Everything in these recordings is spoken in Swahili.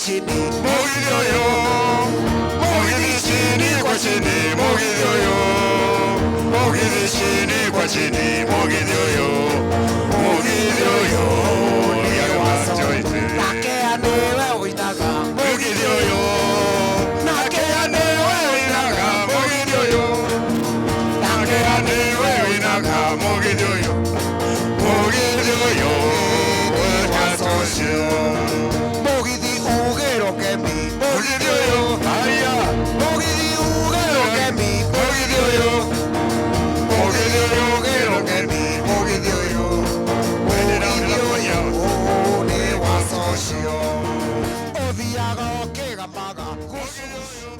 chini, Mogidioyo. Mogidi chini kwa chini, Mogidioyo. Mogidi chini kwa chini, Mogidioyo. Mogidioyo. Nakea newe uinaga, Mogidioyo. Nakea newe uinaga, Mogidioyo. Nakea newe uinaga, Mogidioyo. Mogidioyo. Mogidi ugero kemi, Mogidioyo. Aya, Mogidi ugero kemi, Mogidioyo. Mogidi ugero kemi, Mogidioyo. Mogidioyo, ne wasoshio. Odiaga okega maga, Mogidioyo.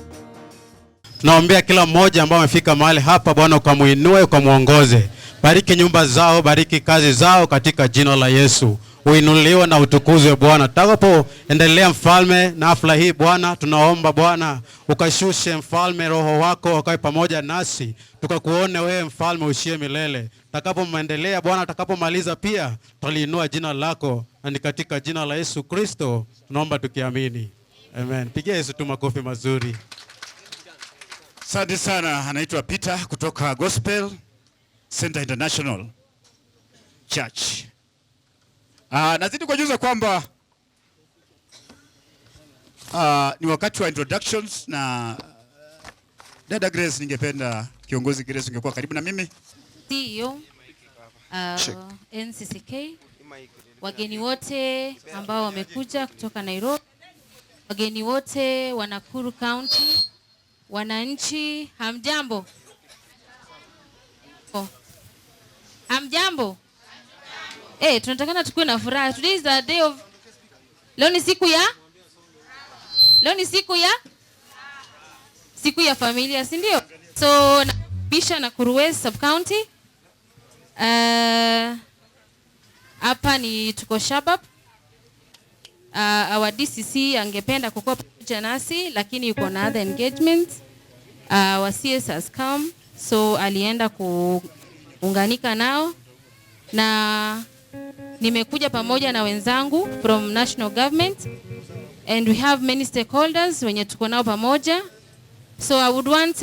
Tunaombea kila mmoja ambao amefika mahali hapa, Bwana ukamuinue, ukamuongoze. Bariki nyumba zao, bariki kazi zao katika jina la Yesu. Uinuliwe na utukuzwe Bwana. Tutakapoendelea mfalme na hafla hii Bwana, tunaomba Bwana ukashushe mfalme, roho wako wakae pamoja nasi, tukakuone wewe mfalme ushie milele. Tutakapoendelea Bwana, tutakapomaliza pia tuliinua jina lako, na ni katika jina la Yesu Kristo tunaomba tukiamini. Amen. Pigia Yesu tu makofi mazuri. Asante sana. Anaitwa Peter kutoka Gospel Center International Church. Nazidi kujuza kwamba ni wakati wa introductions na Dada Grace, ningependa kiongozi Grace ungekuwa karibu na mimi. CEO NCCK, wageni wote ambao wamekuja kutoka Nairobi, wageni wote wa Nakuru County, wananchi, hamjambo? Hamjambo? Tunatakana tukue na furaha. Today is the day of... Leo ni siku ya familia, si ndio? So bisha Nakuru West Sub County. Hapa ni tuko Shabab. Our DCC angependa kukuwa pamoja nasi, lakini yuko na other engagement. Our CS has come, so alienda kuunganika nao, na nimekuja pamoja na wenzangu from national government, and we have many stakeholders wenye tuko nao pamoja. So I would want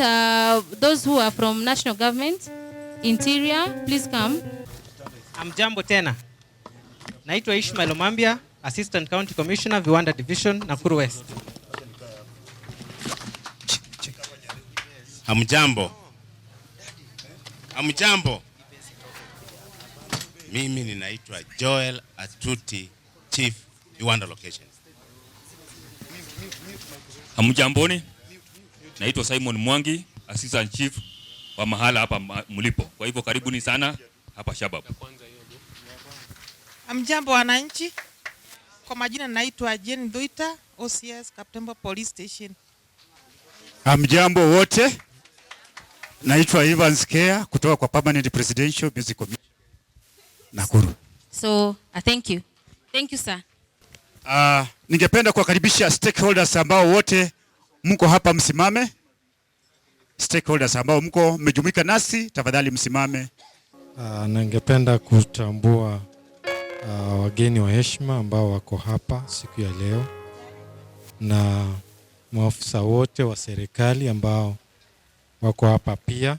those who are from national government, interior, please come. Amjambo tena. Naitwa Ishmael Omambia, Assistant County Commissioner, Viwanda Division, Nakuru West. Hamjambo. Hamjambo. Mimi ninaitwa Joel Atuti, Chief Viwanda Locations. Hamjamboni. Naitwa Simon Mwangi, Assistant Chief wa mahala hapa mlipo. Kwa hivyo karibuni sana hapa Shabab. Hamjambo wananchi. Kwa majina naitwa Jane Ndoita, OCS Kaptembo Police Station. Hamjambo wote. Naitwa Evans Kea kutoka kwa Permanent Presidential Music Commission Nakuru. So, thank you. Thank you, sir. Ningependa kuwakaribisha stakeholders ambao wote mko hapa, msimame. Stakeholders ambao mko mmejumuika nasi, tafadhali msimame. Ningependa kutambua wageni wa heshima ambao wako hapa siku ya leo, na maafisa wote wa serikali ambao wako hapa pia,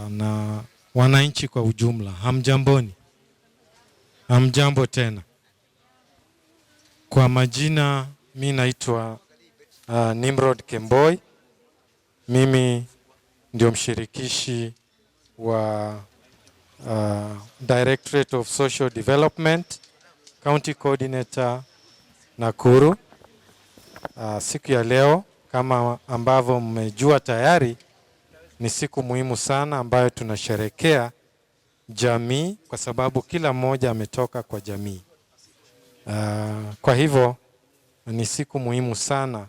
na wananchi kwa ujumla. Hamjamboni. Hamjambo tena. Kwa majina mimi naitwa Nimrod Kemboi. Mimi ndio mshirikishi wa Directorate of Social Development, County Coordinator Nakuru. Siku ya leo kama ambavyo mmejua tayari, ni siku muhimu sana ambayo tunasherekea jamii, kwa sababu kila mmoja ametoka kwa jamii. Kwa hivyo ni siku muhimu sana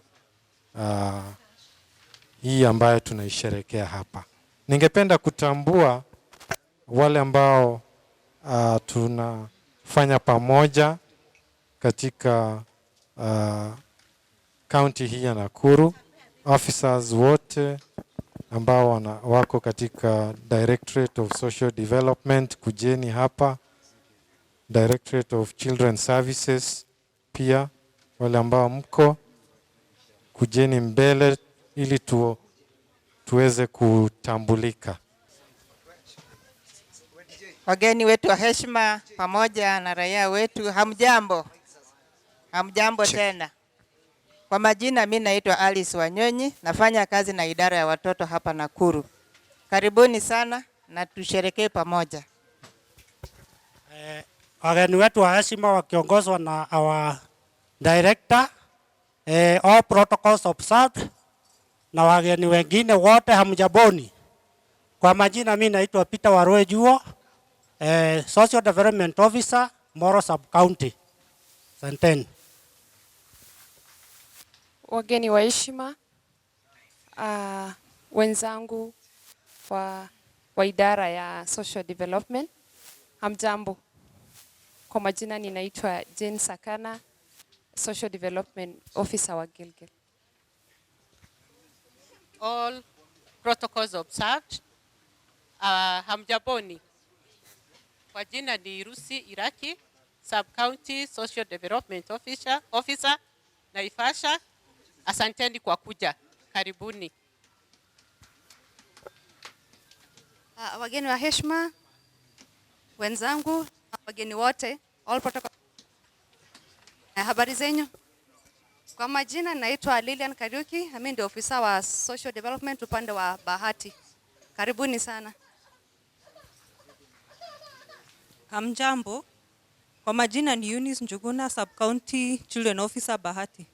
hii ambayo tunaisherekea hapa. Ningependa kutambua wale ambao tunafanya pamoja katika county hii ya Nakuru, officers wote ambao wako katika Directorate of Social Development, kujeni hapa. Directorate of Children Services pia, wale ambao mko, kujeni mbele ili tuweze kutambulika. Wageni wetu wa heshima pamoja na raia wetu, hamjambo. Hamjambo tena. Kwa majina mimi naitwa Alice Wanyonyi, nafanya kazi na idara ya watoto hapa Nakuru. Karibuni sana na tusherekee pamoja. Wageni wetu wa heshima wakiongozwa na our director, all protocols observed, na wageni wengine wote hamjaboni. Kwa majina mimi naitwa Peter Warwe Juo, Social Development Officer, Moro Sub-County. Asanteni. Wageni wa heshima, wenzangu wa idara ya Social Development, hamjambo. Kwa majina ninaitwa Jane Sakana, Social Development Officer wa Gilgil. All protocols observed. Hamjaboni. Kwa jina ni Rusi Iraki, Sub-County Social Development Officer Naivasha. Asanteni kwa kuja. Karibuni. Wageni wa heshima, wenzangu, wageni wote, all protocol. Habari zenyu? Kwa majina naitwa Lilian Kariuki, mimi ndio ofisa wa Social Development upande wa Bahati. Karibuni sana. Hamjambo. Kwa majina ni Eunice Njuguna, Sub-County Children Officer Bahati.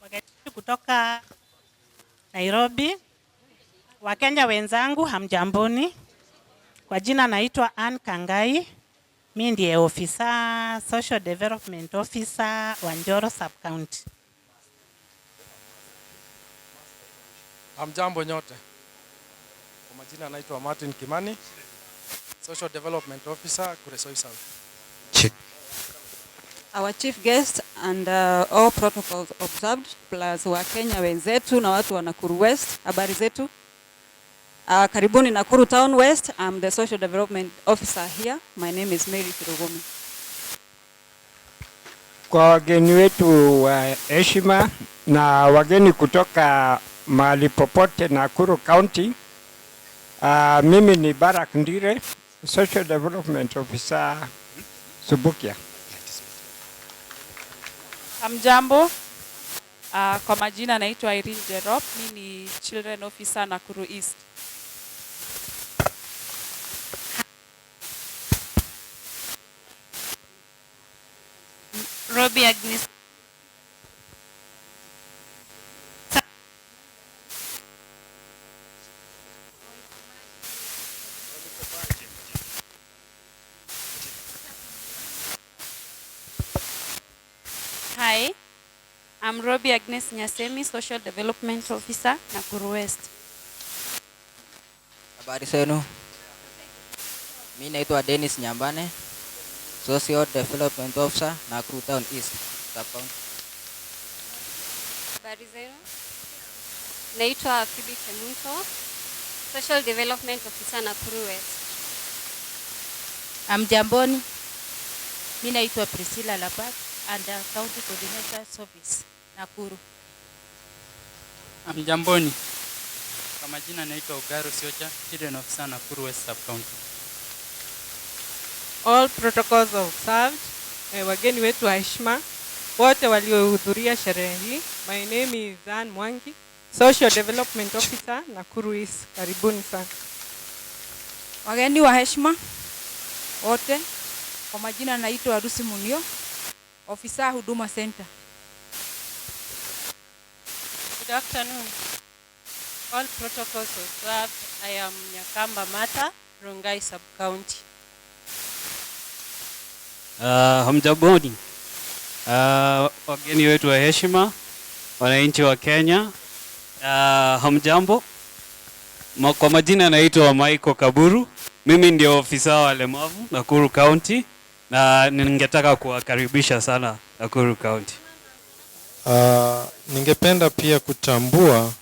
Wageni kutoka Nairobi, Wakenya wenzangu, hamjamboni. Kwa jina naitwa Ann Kangai, mimi ndiye ofisa Social Development Officer wa Njoro Sub-County. Hamjambo nyote. Kwa majina naitwa Martin Kimani, Social Development Officer Kuresoi South. Our chief guest and all protocols observed, plus Wakenya wenzetu na watu wa Nakuru West, habari zetu. Karibuni Nakuru Town West. I'm the Social Development Officer here. My name is Mary Kirugumi. Kwa wageni wetu wa heshima na wageni kutoka mahali popote Nakuru County, mimi ni Barak Ndire, Social Development Officer Subukia. Hamjambo. Kwa majina naitwa Irene Jerop, mimi ni Children Officer Nakuru East. Robi Agnes. Hi, I'm Robi Agnes Nyasemi, Social Development Officer Nakuru West. Habari zenu. Mimi naitwa Dennis Nyambane, Social Development Officer Nakuru Town East Sub-County. Habari zenu. Naitwa Phoebe Kemunto, Social Development Officer Nakuru West. Hamjamboni. Mimi naitwa Priscilla Lapat, under County Coordinator's Office Nakuru. Hamjamboni. Kwa majina naitwa Ugaro Siocha, Children Officer Nakuru West Sub-County. All protocols observed. Wageni wetu wa heshima wote waliohudhuria sherehe hii. My name is Ann Mwangi, Social Development Officer Nakuru East. Karibuni sana. Wageni wa heshima wote, kwa majina naitwa Arusi Munio, ofisa Huduma Center. Good afternoon. All protocols observed. I am Nyakamba Mata, Rongai Sub-County. Hamjamboni. Wageni wetu wa heshima, wananchi wa Kenya, hamjambo. Kwa majina naitwa Michael Kaburu, mimi ndio ofisa wa walemavu Nakuru County, na ningetaka kuwakaribisha sana Nakuru County. Ningependa pia kutambua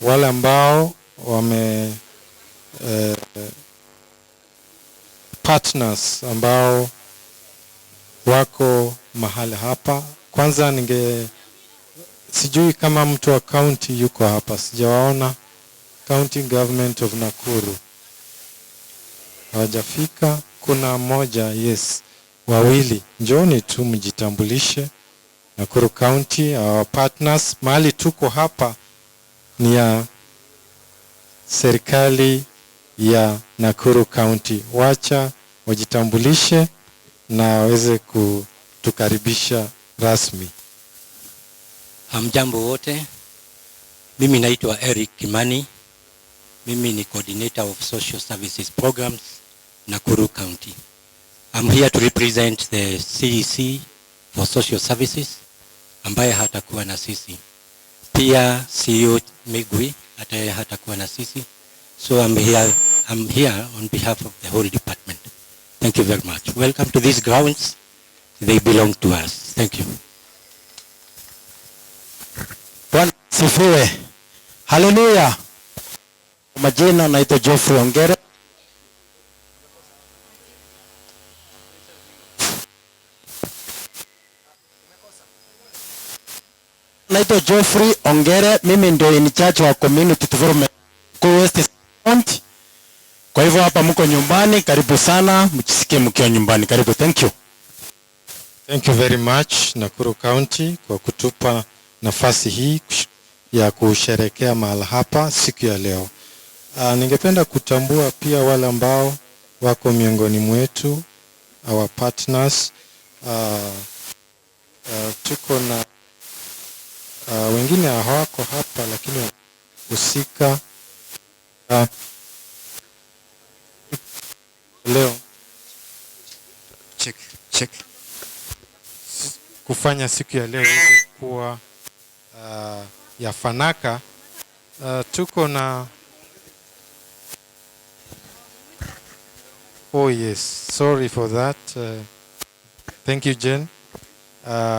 wale ambao wame partners ambao wako mahali hapa. Kwanza sijui kama mtu wa county yuko hapa, sijawaona. County Government of Nakuru hawajafika. Kuna mmoja, yes, wawili. Njoni tu mjitambulishe. Nakuru County, our partners. Mahali tuko hapa ni ya serikali ya Nakuru County. Wacha wajitambulishe na waweze kutukaribisha rasmi. Hamjambo wote. Mimi naitwa Eric Kimani. Mimi ni coordinator of social services programs Nakuru County. I'm here to represent the CEC for social services ambaye hatakuwa na sisi. Pia CEO Migwi hatakuwa na sisi. So I'm here on behalf of the whole department. Thank you very much. Welcome to these grounds. They belong to us. Thank you. Bwana sifiwe. Hallelujah. Majina naitwa Geoffrey Ongere. Naitwa Geoffrey Ongere, mimi ndio in charge wa community development kwa West County. Kwa hivyo hapa mko nyumbani, karibu sana, mjisikie mkiwa nyumbani. Karibu. Thank you. Thank you very much Nakuru County kwa kutupa nafasi hii ya kusherekea mahali hapa siku ya leo. Ningependa kutambua pia wale ambao wako miongoni mwetu, our partners. Tuko na wengine hawako hapa lakini husika leo check kufanya siku ya leo iweze kuwa ya fanaka. Tuko na oh yes, sorry for that. Thank you Jen.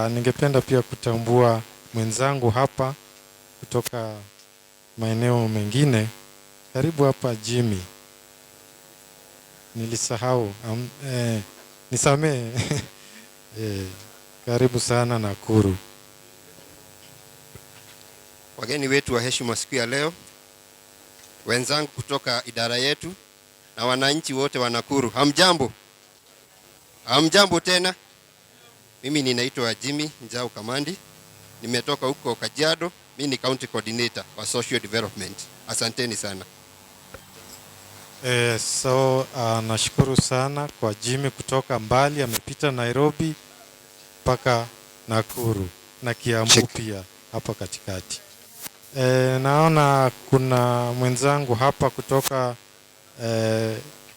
Ningependa pia kutambua mwenzangu hapa kutoka maeneo mengine. Karibu hapa Jimmy. Nilisahau. Nisamee. Karibu sana Nakuru. Wageni wetu wa heshima siku ya leo, wenzangu kutoka idara yetu na wananchi wote wa Nakuru, hamjambo? Hamjambo tena. Mimi ninaitwa Jimmy Njau Kamandi. Nimetoka huko Kajiado. Mimi ni county coordinator wa social development. Asanteni sana. Nashukuru sana kwa Jimmy kutoka mbali, amepita Nairobi mpaka Nakuru na Kiambu pia hapa katikati. Naona kuna mwenzangu hapa kutoka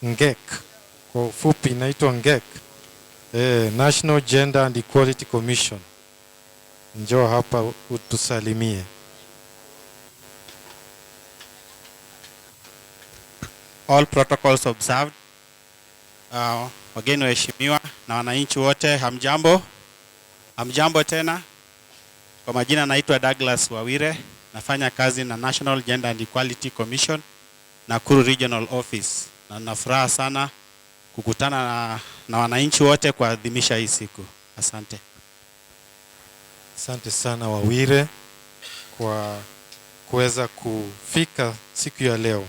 NGEK, kwa ufupi inaitwa NGEK, National Gender and Equality Commission. Njoo hapa utusalimie. All protocols observed. Wageni waheshimiwa na wananchi wote, hamjambo? Hamjambo tena. Kwa majina naitwa Douglas Wawire, nafanya kazi na National Gender and Equality Commission Nakuru Regional Office, na nafuraha sana kukutana na wananchi wote kuadhimisha hii siku. Asante. Asante sana Wawire kwa kuweza kufika siku ya leo.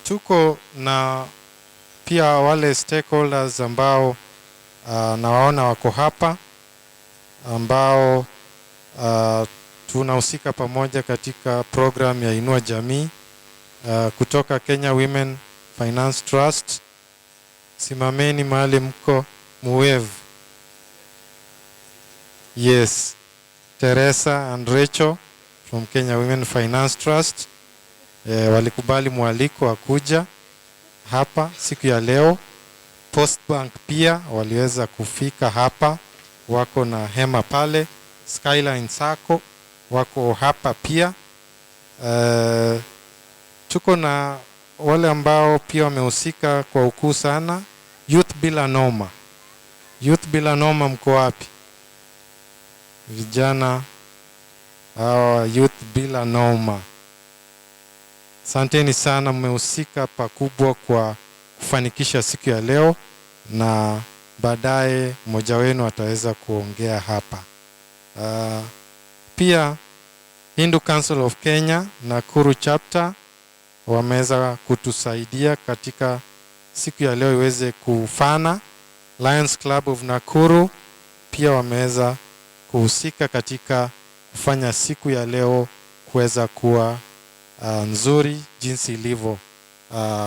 Tuko na pia wale stakeholders ambao nawaona wako hapa, ambao tunahusika pamoja katika program ya Inua Jamii kutoka Kenya Women Finance Trust. Simameni mahali mko muwevu. Yes, Teresa and Rachel from Kenya Women Finance Trust walikubali mwaliko wa kuja hapa siku ya leo. Post Bank pia waliweza kufika hapa, wako na hema pale. Skyline Sacco wako hapa pia. Tuko na wale ambao pia wamehusika kwa ukuu sana. Youth Bila Noma. Youth Bila Noma mko wapi? Vijana hawa Youth Bila Noma, asanteni sana, mmehusika pakubwa kwa kufanikisha siku ya leo, na baadaye mmoja wenu ataweza kuongea hapa. Pia Hindu Council of Kenya Nakuru chapter wameweza kutusaidia katika siku ya leo iweze kufana. Lions Club of Nakuru pia wameweza kuhusika katika kufanya siku ya leo kuweza kuwa nzuri jinsi ilivyo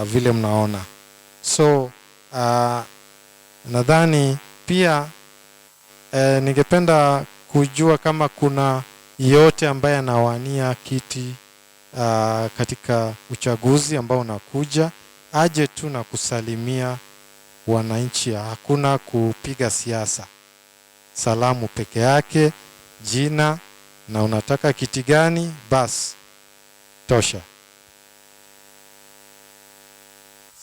vile mnaona. So nadhani pia ningependa kujua kama kuna yote ambaye anawania kiti katika uchaguzi ambao unakuja, aje tu na kusalimia wananchi. Hakuna kupiga siasa, salamu peke yake, jina na unataka kiti gani, basi tosha.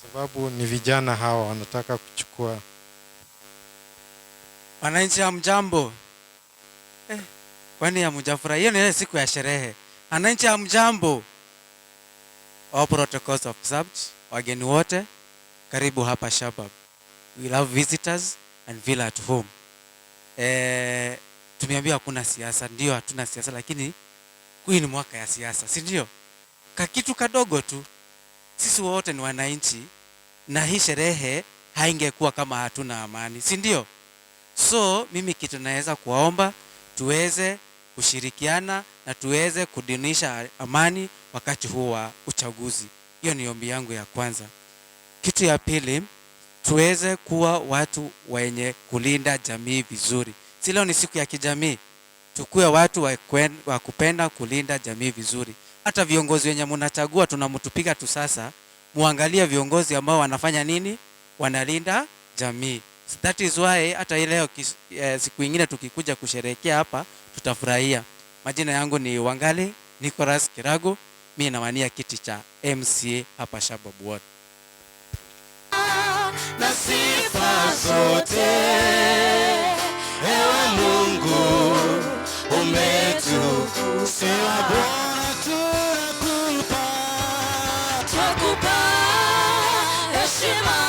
Sababu ni vijana hawa wanataka kuchukua. Wananchi hamjambo? Kwani hamjafurahia? Hiyo ni siku ya sherehe. Wananchi hamjambo? All protocols observed. Wageni wote karibu hapa Shabab. We love visitors and feel at home. Tumeambiwa hakuna siasa. Ndio hatuna siasa, lakini hii ni mwaka ya siasa, si ndio? Kakitu kadogo tu. Sisi wote ni wananchi na hii sherehe haingekuwa kama hatuna amani, si ndio? So mimi kitu naweza kuwaomba tuweze kushirikiana na tuweze kudunisha amani wakati huu wa uchaguzi. Hiyo ni ombi yangu ya kwanza. Kitu ya pili, tuweze kuwa watu wenye kulinda jamii vizuri. Si leo ni siku ya kijamii, tukue watu wa kupenda kulinda jamii vizuri. Hata viongozi wenye mnachagua tunamtupiga tu sasa, muangalie viongozi ambao wanafanya nini, wanalinda jamii. That is why hata leo siku nyingine tukikuja kusherehekea hapa tutafurahia. Majina yangu ni Wangali Nicholas Kirago, mimi nawania kiti cha MCA hapa Shabab Ward. Na sifa zote ewe Mungu umetukuka, Bwana tunakupa heshima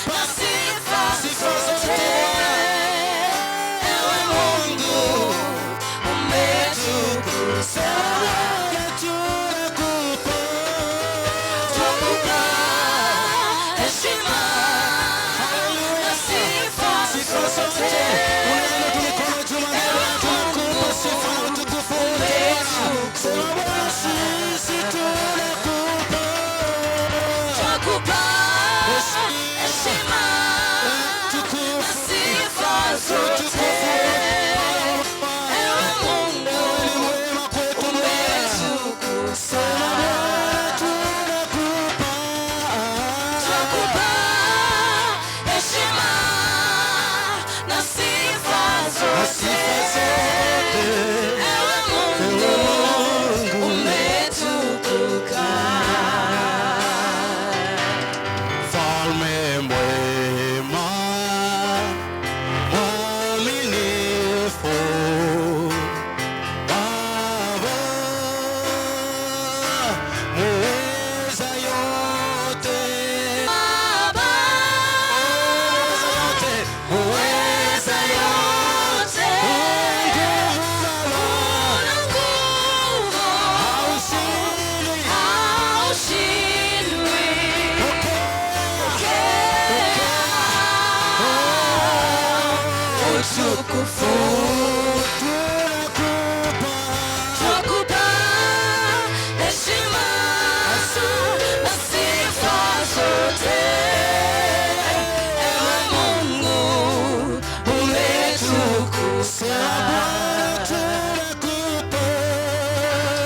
na sifa zote ewe Mungu umetukuka,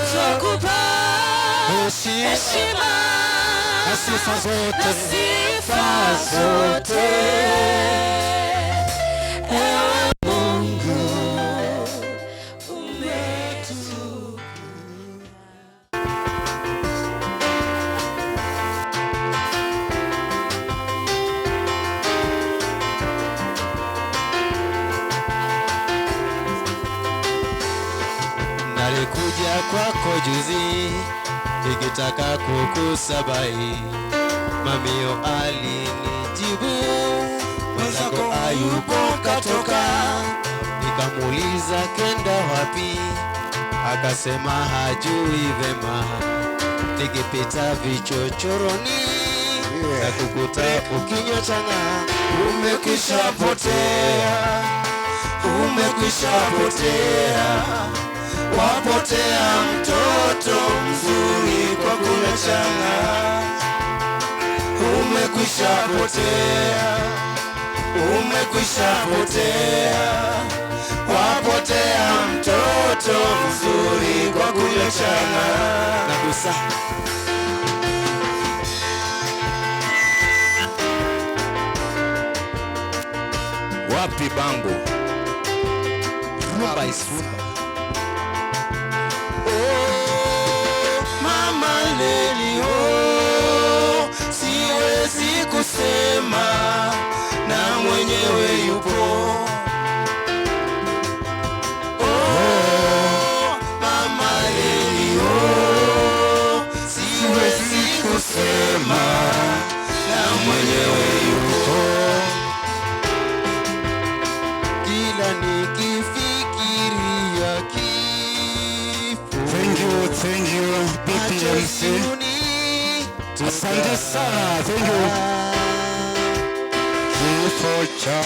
tunakupa heshima na sifa zote. Sifa zote ewe Mungu umetukuka. Nalikuja kwako juzi nikitaka kukusabai, mamio alinijibu hayupo katoka. Nikamuuliza kenda wapi, akasema hajui vema. Nikipita vichochoroni na kukuta ukinywa changa, umekwisha potea, umekwisha potea, wapotea mtoto mzuri kwa kunywa changa. Umekwisha potea, umekwisha potea, wapotea mtoto mzuri kwa kunywa changa. Nagusa wapi bango? Rumba is rumba. Oh, mama leli oh, siwezi kusema na mwenyewe yupo. Oh, mama leli oh, siwezi kusema na mwenyewe yupo. Kila nikifikiria kifo. Thank you, PPMC. Asante sana, thank you. Kifo cha.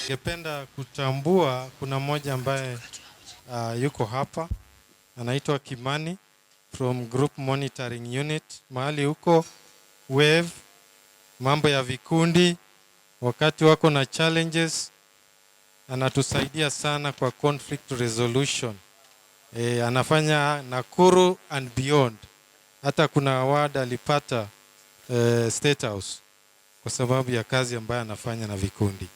Ningependa kutambua kuna mmoja ambaye yuko hapa, anaitwa Kimani from Group Monitoring Unit. Mahali huko wave, mambo ya vikundi, wakati wako na challenges, anatusaidia sana kwa conflict resolution. Anafanya Nakuru and beyond. Hata kuna award alipata State House kwa sababu ya kazi ambayo anafanya na vikundi.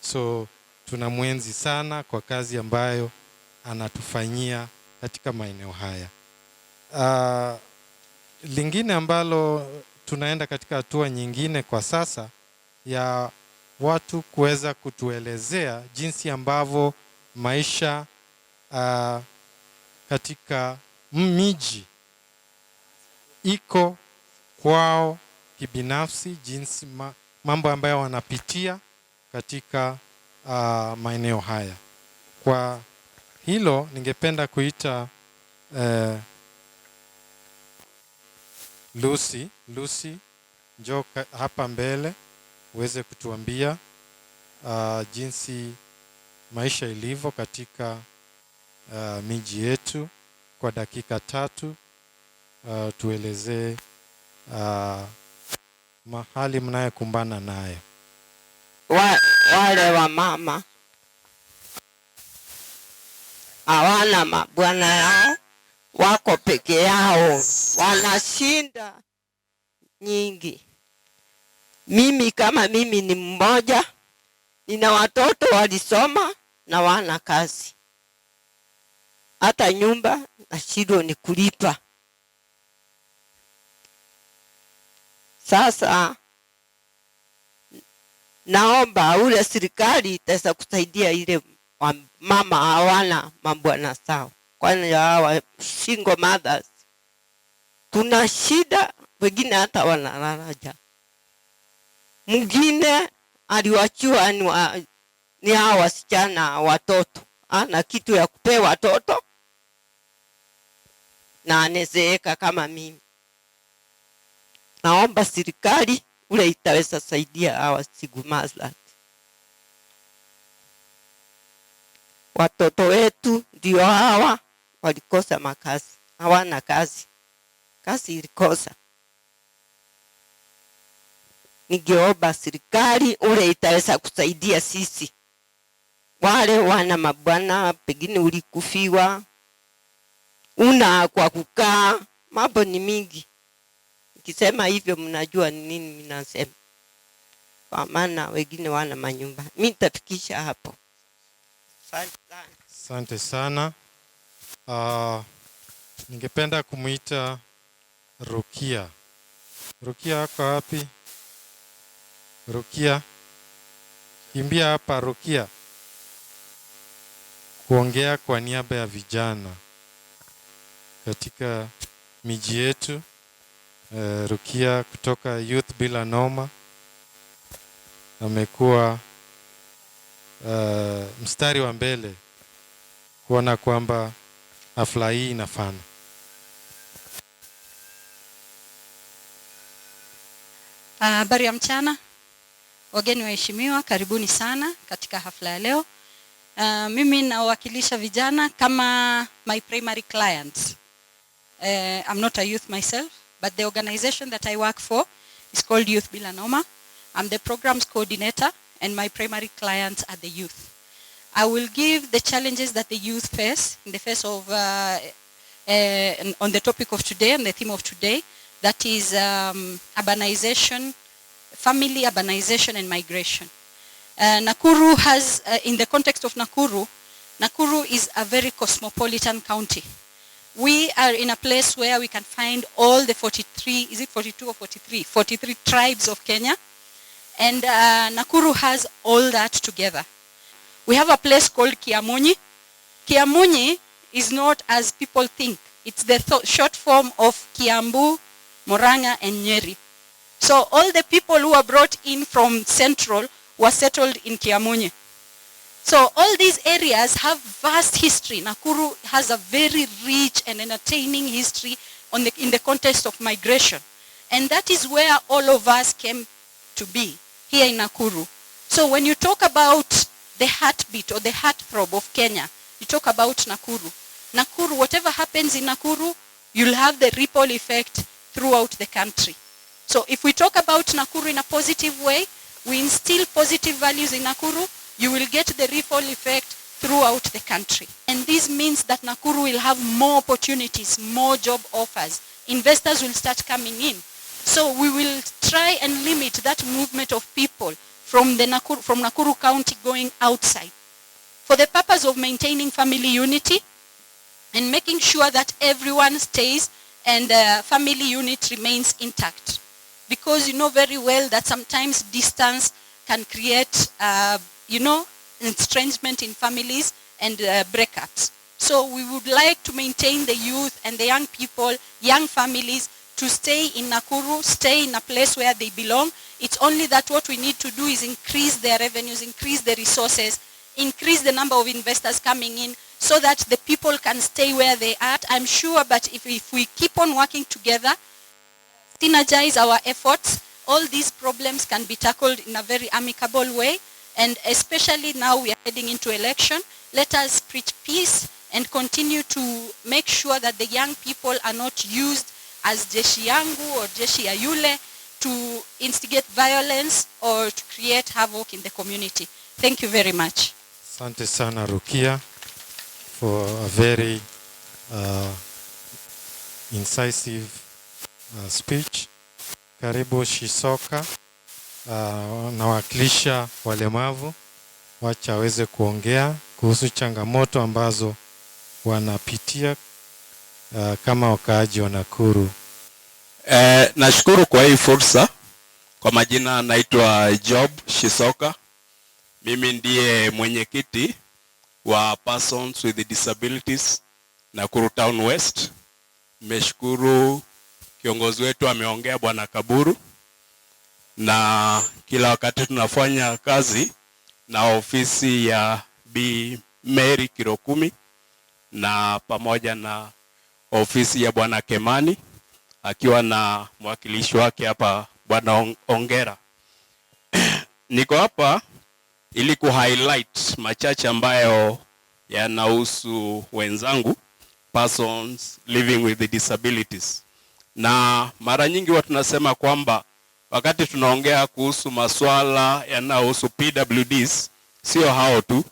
So tunamwenzi sana kwa kazi ambayo anatufanyia katika maeneo haya. Lingine ambalo tunaenda katika hatua nyingine kwa sasa ya watu kuweza kutuelezea jinsi ambavyo maisha katika miji iko kwao kibinafsi, jinsi mambo ambayo wanapitia katika maeneo haya. Kwa hilo ningependa kuita Lucy, njoo hapa mbele uweze kutuambia jinsi maisha ilivyo katika miji yetu kwa dakika 3. Tuelezee mahali mnayekumbana nayo. Wale wa mama hawana mabwana yao, wako peke yao, wanashinda nyingi. Mimi kama mimi ni mmoja, nina watoto walisoma na wana kazi. Hata nyumba na shido ni kulipa. Sasa naomba ule serikali itaweza kusaidia ile mama hawana mabwana sawa. Kwani hawa single mothers tuna shida, wengine hata wanalalaja. Mwingine aliwachiwa ni hawa wasichana watoto, ana kitu ya kupewa watoto na anezeeka kama mimi. Naomba serikali ule itaweza saidia hawa single mothers. Watoto wetu ndio hawa walikosa makazi, hawana kazi, kazi ilikosa. Ningeomba serikali ule itaweza kusaidia sisi. Wale wana mabwana, pengine ulikufiwa, una kwa kukaa, mambo ni mingi. Nikisema hivyo mnajua ni nini mimi nasema. Kwa maana wengine wana manyumba. Mimi nitafikisha hapo. Asante sana. Ningependa kumuita Rukia. Rukia wako wapi? Rukia. Kimbia hapa Rukia. Kuongea kwa niaba ya vijana katika miji yetu. Rukia kutoka Youth Bila Noma amekuwa mstari wa mbele kuona kwamba hafla hii inafana. Habari ya mchana, wageni waheshimiwa, karibuni sana katika hafla ya leo. Mimi nawakilisha vijana kama my primary clients. I'm not a youth myself, but the organization that I work for is called Youth Bila Noma. I'm the programs coordinator and my primary clients are the youth. I will give the challenges that the youth face in the face of, on the topic of today and the theme of today, that is urbanization, family urbanization and migration. Nakuru has, in the context of Nakuru, Nakuru is a very cosmopolitan county. We are in a place where we can find all the 43, is it 42 or 43? 43 tribes of Kenya. And Nakuru has all that together. We have a place called Kiamunyi. Kiamunyi is not as people think. It's the short form of Kiambu, Murang'a, and Nyeri. So all the people who were brought in from Central were settled in Kiamunyi. So all these areas have vast history. Nakuru has a very rich and entertaining history in the context of migration. And that is where all of us came to be, here in Nakuru. So when you talk about the heartbeat or the heartthrob of Kenya, you talk about Nakuru. Nakuru, whatever happens in Nakuru, you'll have the ripple effect throughout the country. So if we talk about Nakuru in a positive way, we instill positive values in Nakuru, you will get the ripple effect throughout the country. And this means that Nakuru will have more opportunities, more job offers. Investors will start coming in. So we will try and limit that movement of people from Nakuru County going outside for the purpose of maintaining family unity and making sure that everyone stays and the family unit remains intact. Because you know very well that sometimes distance can create, estrangement in families and breakups. So we would like to maintain the youth and the young people, young families, to stay in Nakuru, stay in a place where they belong. It's only that what we need to do is increase their revenues, increase the resources, increase the number of investors coming in so that the people can stay where they are. I'm sure, but if we keep on working together, synergize our efforts, all these problems can be tackled in a very amicable way. And especially now we are heading into election, let us preach peace and continue to make sure that the young people are not used as jeshi yangu or jeshi ya yule to instigate violence or to create havoc in the community. Thank you very much. Asante sana Rukia for a very incisive speech. Karibu Shisoka, nawakilisha walemavu, wacha aweze kuongea kuhusu changamoto ambazo wanapitia kama wakaaji wa Nakuru. Nashukuru kwa hii fursa. Kwa majina naitwa Job Shisoka. Mimi ndiye mwenyekiti wa Persons with Disabilities Nakuru Town West. Nimeshukuru kiongozi wetu ameongea Bwana Kaburu, na kila wakati tunafanya kazi na ofisi ya Bi Mary Kirokumi na pamoja na ofisi ya Bwana Kemani akiwa na mwakilishi wake hapa Bwana Ongera. Niko hapa ili ku-highlight machache ambayo yanahusu wenzangu, persons living with disabilities. Na mara nyingi watu tunasema kwamba wakati tunaongea kuhusu masuala yanayohusu PWDs, sio hao tu,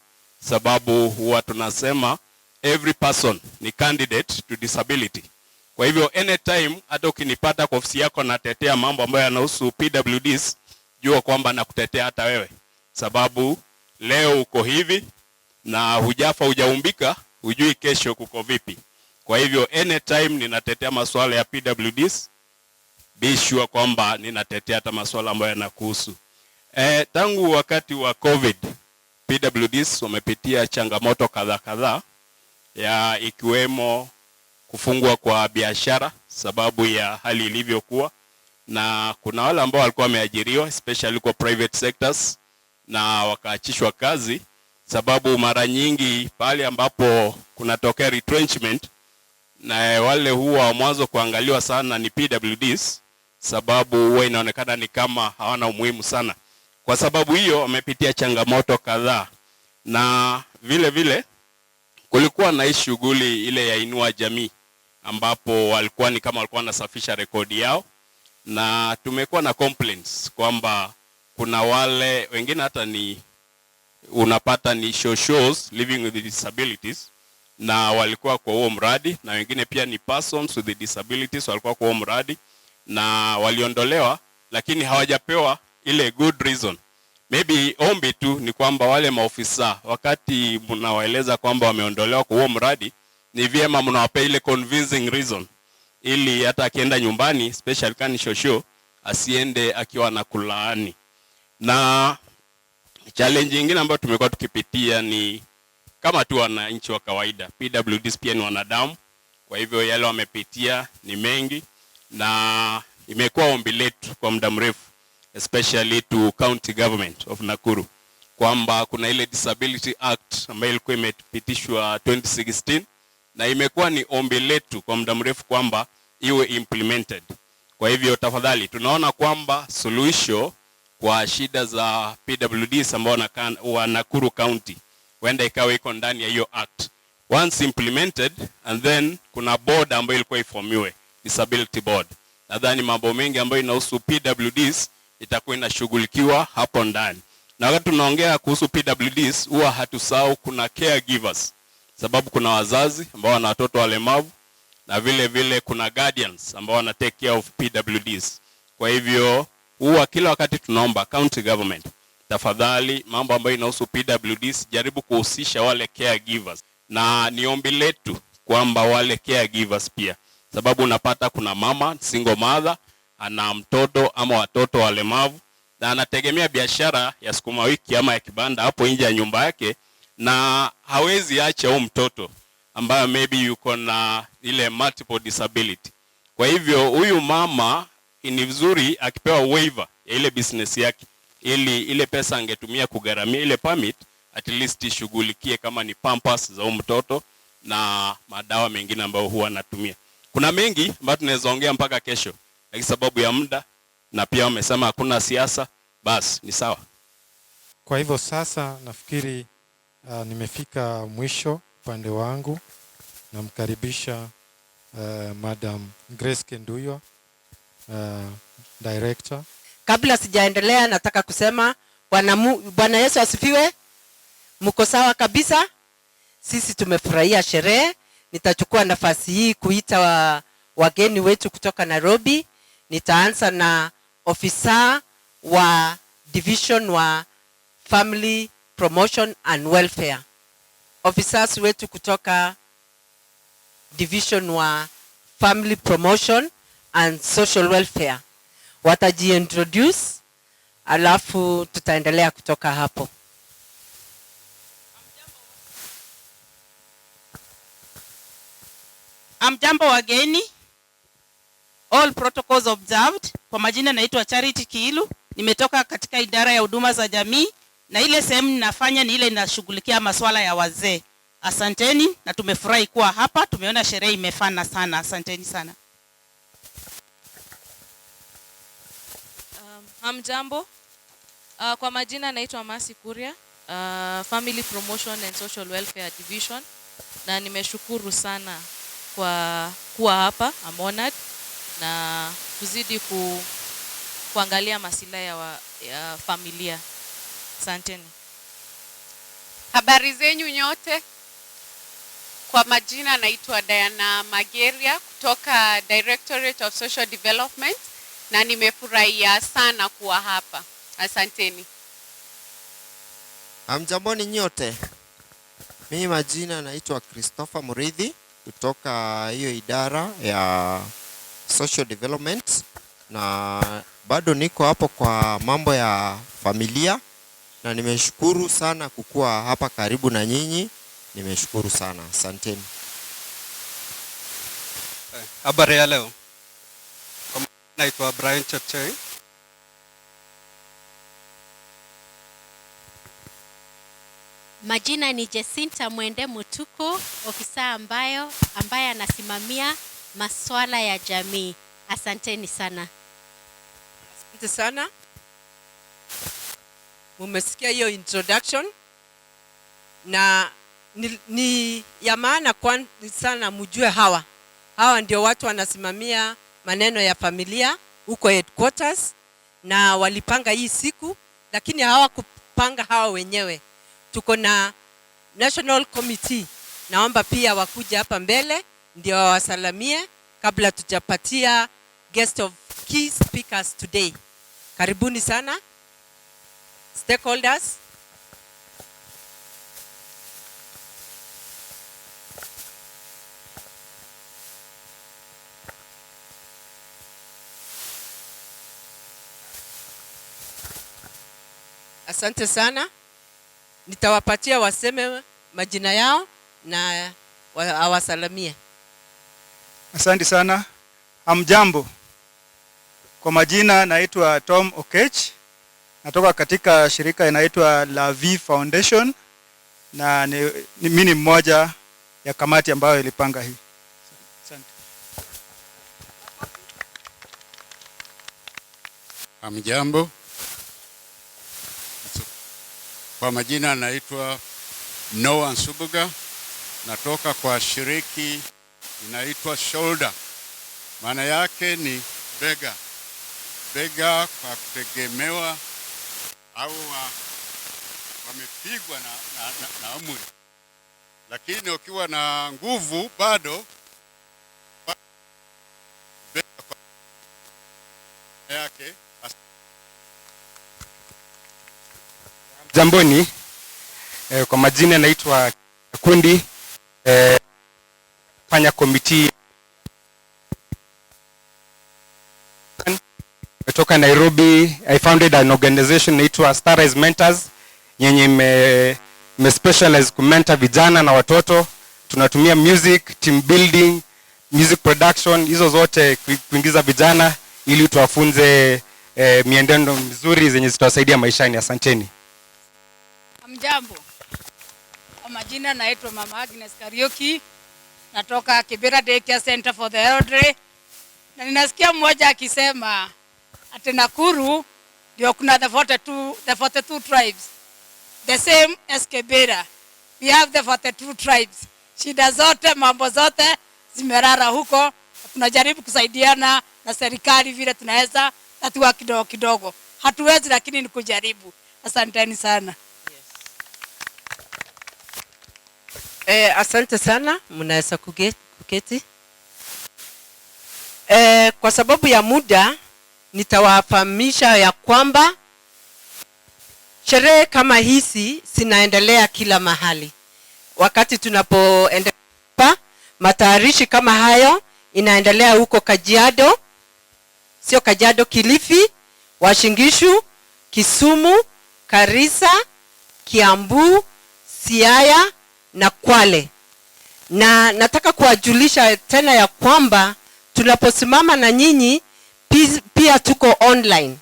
sababu huwa tunasema every person ni candidate to disability. Kwa hivyo anytime hata ukinipata kwa ofisi yako natetea mambo ambayo yanahusu PWDs, jua kwamba nakutetea hata wewe. Sababu leo uko hivi na hujafa hujaumbika, hujui kesho kuko vipi. Kwa hivyo anytime ninatetea masuala ya PWDs, be sure kwamba ninatetea hata masuala ambayo yanakuhusu. Tangu wakati wa COVID, PWDs wamepitia changamoto kadhaa ya ikiwemo kufungwa kwa biashara sababu ya hali ilivyokuwa, na kuna wale ambao walikuwa wameajiriwa especially kwa private sectors na wakaachishwa kazi sababu mara nyingi pale ambapo kunatokea retrenchment na wale huwa mwanzo kuangaliwa sana ni PWDs, sababu huwa inaonekana ni kama hawana umuhimu sana. Kwa sababu hiyo wamepitia changamoto kadhaa, na vile vile kulikuwa na hii shughuli ile ya Inua Jamii ambapo walikuwa ni kama walikuwa wanasafisha rekodi yao, na tumekuwa na complaints kwamba kuna wale wengine hata ni unapata ni shows living with disabilities na walikuwa kwa huo mradi, na wengine pia ni persons with disabilities walikuwa kwa huo mradi na waliondolewa, lakini hawajapewa ile good reason. Maybe ombi tu ni kwamba wale maofisa wakati mnawaeleza kwamba wameondolewa kwa huo mradi, ni vyema mnawapea ile convincing reason, ili hata akienda nyumbani, especially kani shosho, asiende akiwa na kulaani. Na challenge nyingine ambayo tumekuwa tukipitia ni kama tu wananchi wa kawaida, PWDs pia ni wanadamu, kwa hivyo yale wamepitia ni mengi, na imekuwa ombi letu kwa muda mrefu, especially to county government of Nakuru, kwamba kuna ile Disability Act ambayo ilikuwa imepitishwa 2016, na imekuwa ni ombi letu kwa muda mrefu kwamba iwe implemented. Kwa hivyo tafadhali, tunaona kwamba suluhisho kwa shida za PWDs ambao wa Nakuru County huenda ikawa iko ndani ya hiyo act once implemented, and then kuna board ambayo ilikuwa iformiwe, disability board. Nadhani mambo mengi ambayo inahusu PWDs itakuwa inashughulikiwa hapo ndani. Na wakati tunaongea kuhusu PWDs huwa hatusahau kuna caregivers, sababu kuna wazazi ambao wana watoto walemavu, na vile vile kuna guardians ambao wana take care of PWDs. Kwa hivyo huwa kila wakati tunaomba county government, tafadhali mambo ambayo inahusu PWDs jaribu kuhusisha wale caregivers, na ni ombi letu kwamba wale caregivers pia, sababu unapata kuna mama single mother ana mtoto ama watoto walemavu na anategemea biashara ya sukuma wiki ama ya kibanda hapo nje ya nyumba yake, na hawezi acha huyo mtoto ambaye maybe yuko na ile multiple disability. Kwa hivyo huyu mama ni vizuri akipewa waiver ya ile business yake, ili ile pesa angetumia kugharamia ile permit at least ishughulikie kama ni pampers za huyo mtoto na madawa mengine ambayo huwa anatumia. Kuna mengi ambayo tunaweza ongea mpaka kesho, lakini sababu ya muda na pia wamesema hakuna siasa, basi ni sawa. Kwa hivyo sasa nafikiri nimefika mwisho upande wangu. Namkaribisha Madam Grace Kenduyo, director. Kabla sijaendelea nataka kusema Bwana Yesu asifiwe. Mko sawa kabisa? Sisi tumefurahia sherehe. Nitachukua nafasi hii kuita wageni wetu kutoka Nairobi. Nitaanza na ofisa wa division wa Family Promotion and Welfare. Officers wetu kutoka division wa Family Promotion and Social Welfare watajiintroduce, alafu tutaendelea kutoka hapo. Amjambo wageni, all protocols observed. Kwa majina naitwa Charity Kiilu, nimetoka katika idara ya huduma za jamii, na ile sehemu ninafanya ni ile inashughulikia masuala ya wazee. Asanteni, na tumefurahi kuwa hapa, tumeona sherehe imefana sana. Asanteni sana. Hamjambo. Kwa majina naitwa Masi Kuria, Family Promotion and Social Welfare Division, na nimeshukuru sana kwa kuwa hapa. I'm honored, na tuzidi kuangalia masilahi ya familia. Asanteni. Habari zenyu nyote. Kwa majina naitwa Diana Mageria kutoka Directorate of Social Development, na nimefurahia sana kuwa hapa. Asanteni. Hamjamboni nyote. Mimi majina naitwa Christopher Muridhi kutoka hiyo idara ya Social Development, na bado niko hapo kwa mambo ya familia, na nimeshukuru sana kukua hapa karibu na nyinyi. Nimeshukuru sana. Asanteni. Habari ya leo. Naitwa Brian Chepchei. Majina ni Jacinta Mwende Mutuku, ofisa ambaye anasimamia masuala ya jamii. Asanteni sana. Asante sana. Mumesikia hiyo introduction na ni ya maana sana mjue hawa ndio watu wanasimamia maneno ya familia huko headquarters, na walipanga hii siku, lakini hawakupanga hawa wenyewe. Tuko na National Committee, naomba pia wakuja hapa mbele ndio wawasalamie kabla tujapatia guest of key speakers today. Karibuni sana stakeholders. Asante sana. Nitawapatia waseme majina yao na awasalamie. Asante sana. Hamjambo. Kwa majina naitwa Tom Okech. Natoka katika shirika inaitwa La Vie Foundation na mimi ni mmoja ya kamati ambayo ilipanga hii. Asante. Hamjambo. Kwa majina naitwa Noah Nsubuga, natoka kwa shiriki inaitwa Shoulder. Maana yake ni bega. Bega kwa kutegemewa au wamepigwa na umri. Lakini ukiwa na nguvu bado bega kwa yake. Jamboni, kwa majina naitwa Kundi, fanya committee kutoka Nairobi. I founded an organization naitwa Starrise Mentors yenye me specialize kumentor vijana na watoto. Tunatumia music, team building, music production, hizo zote kuingiza vijana ili tuwafunze mienendo mizuri zenye zitawasaidia maishani. Asanteni. Hamjambo. Kwa majina naitwa Mama Agnes Kariuki, natoka Kibera Daycare Center for the Elderly. Na ninasikia mmoja akisema ati Nakuru ndio kuna the 42 tribes. The same as Kibera. We have the 42 tribes. Shida zote, mambo zote zimerara huko. Tunajaribu kusaidiana na serikali vile tunaweza, tatua kidogo kidogo. Hatuwezi lakini ni kujaribu. Asanteni sana. Asante sana, mnaweza kuketi. Kwa sababu ya muda nitawafahamisha ya kwamba sherehe kama hizi zinaendelea kila mahali. Wakati tunapoendelea matayarishi kama hayo inaendelea huko Kajiado, sio Kajiado, Kilifi, Uasin Gishu, Kisumu, Garissa, Kiambu, Siaya na Kwale. Na nataka kuwajulisha tena ya kwamba tunaposimama na nyinyi pia tuko online.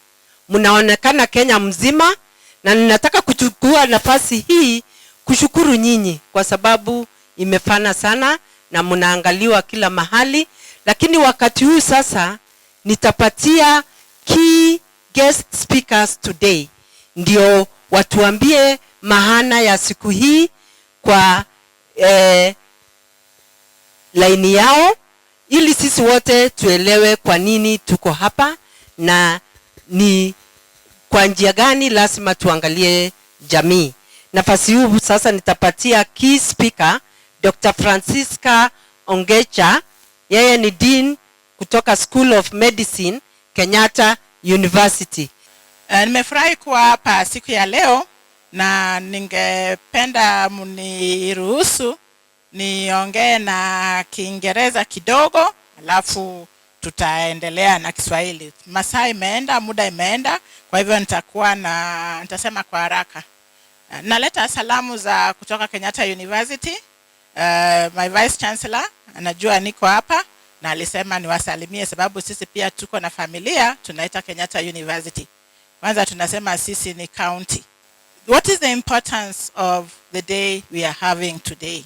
Mnaonekana Kenya mzima, na ninataka kuchukua nafasi hii kushukuru nyinyi kwa sababu imefana sana na mnaangaliwa kila mahali. Lakini wakati huu sasa nitapatia key guest speakers today ndio watuambie maana ya siku hii kwa laini yao, ili sisi wote tuelewe kwa nini tuko hapa na ni kwa njia gani lazima tuangalie jamii. Nafasi huu sasa nitapatia key speaker Dr. Francisca Ongecha. Yeye ni Dean kutoka School of Medicine, Kenyatta University. Nimefurahi kuwa hapa siku ya leo na ningependa mniruhusu niongee na Kiingereza kidogo, alafu tutaendelea na Kiswahili. Masaa imeenda, muda imeenda, kwa hivyo nitasema kwa haraka. Naleta salamu za kutoka Kenyatta University. My Vice Chancellor anajua niko hapa na alisema niwasalimie sababu sisi pia tuko na familia tunaita Kenyatta University. Kwanza tunasema sisi ni county. what is the importance of the day we are having today?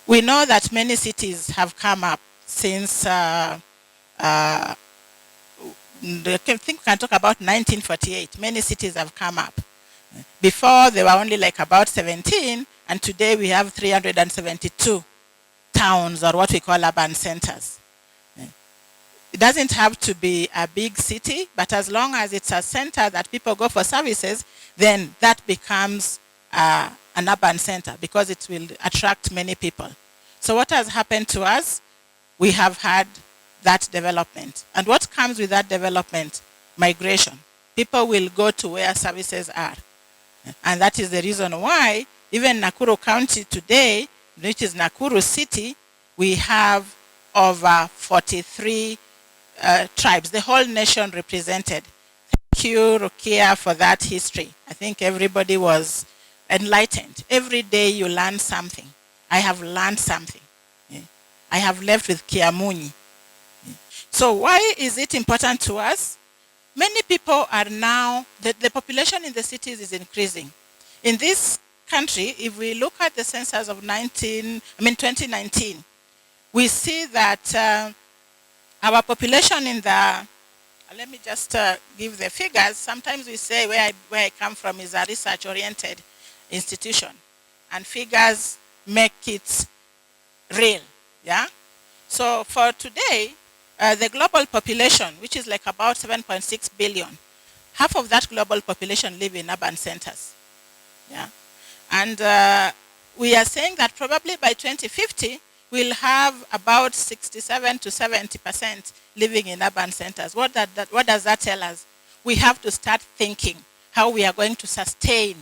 We know that many cities have come up since, I think we can talk about 1948. Many cities have come up. Before, there were only like about 17, and today we have 372 towns, or what we call urban centers. It doesn't have to be a big city, but as long as it's a center that people go for services, then that becomes an urban center, because it will attract many people. So what has happened to us? We have had that development. And what comes with that development? Migration. People will go to where services are. And that is the reason why even Nakuru County today, which is Nakuru City, we have over 43 tribes, the whole nation represented. Thank you, Rukia, for that history. I think everybody was enlightened. Every day you learn something. I have learned something. I have left with Kiamuni. So why is it important to us? Many people are now, the population in the cities is increasing. In this country, if we look at the census of 2019, we see that our population in the, let me just give the figures. Sometimes we say where I come from is a research-oriented institution, and figures make it real, yeah? So for today, the global population, which is like about 7.6 billion, half of that global population live in urban centers, yeah? And we are saying that probably by 2050, we'll have about 67 to 70% living in urban centers. What does that tell us? We have to start thinking how we are going to sustain,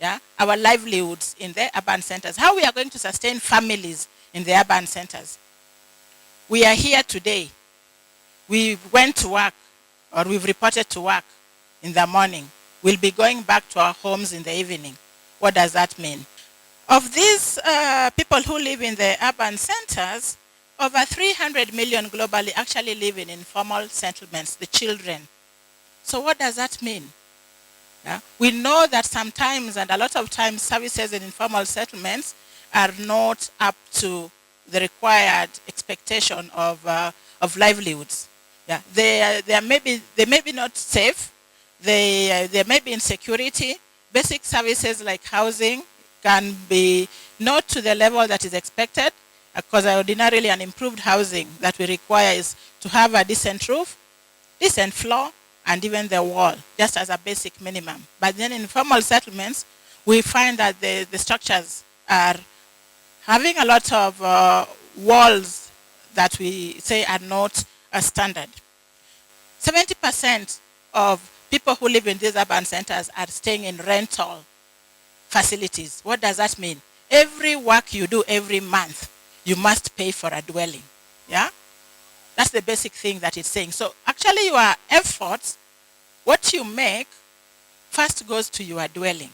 yeah, our livelihoods in the urban centers, how we are going to sustain families in the urban centers. We are here today. We went to work, or we've reported to work in the morning. We'll be going back to our homes in the evening. What does that mean? Of these people who live in the urban centers, over 300 million globally actually live in informal settlements, the children. So what does that mean? Yeah? We know that sometimes, and a lot of times, services in informal settlements are not up to the required expectation of livelihoods. Yeah? They may be not safe, they may be insecurity. Basic services like housing can be not to the level that is expected, because ordinarily an improved housing that we require is to have a decent roof, decent floor, and even the wall, just as a basic minimum. But then in informal settlements, we find that the structures are having a lot of walls that we say are not a standard. 70% of people who live in these urban centers are staying in rental facilities. What does that mean? Every work you do every month, you must pay for a dwelling. Yeah? That's the basic thing that it's saying. So actually your efforts, what you make, first goes to your dwelling.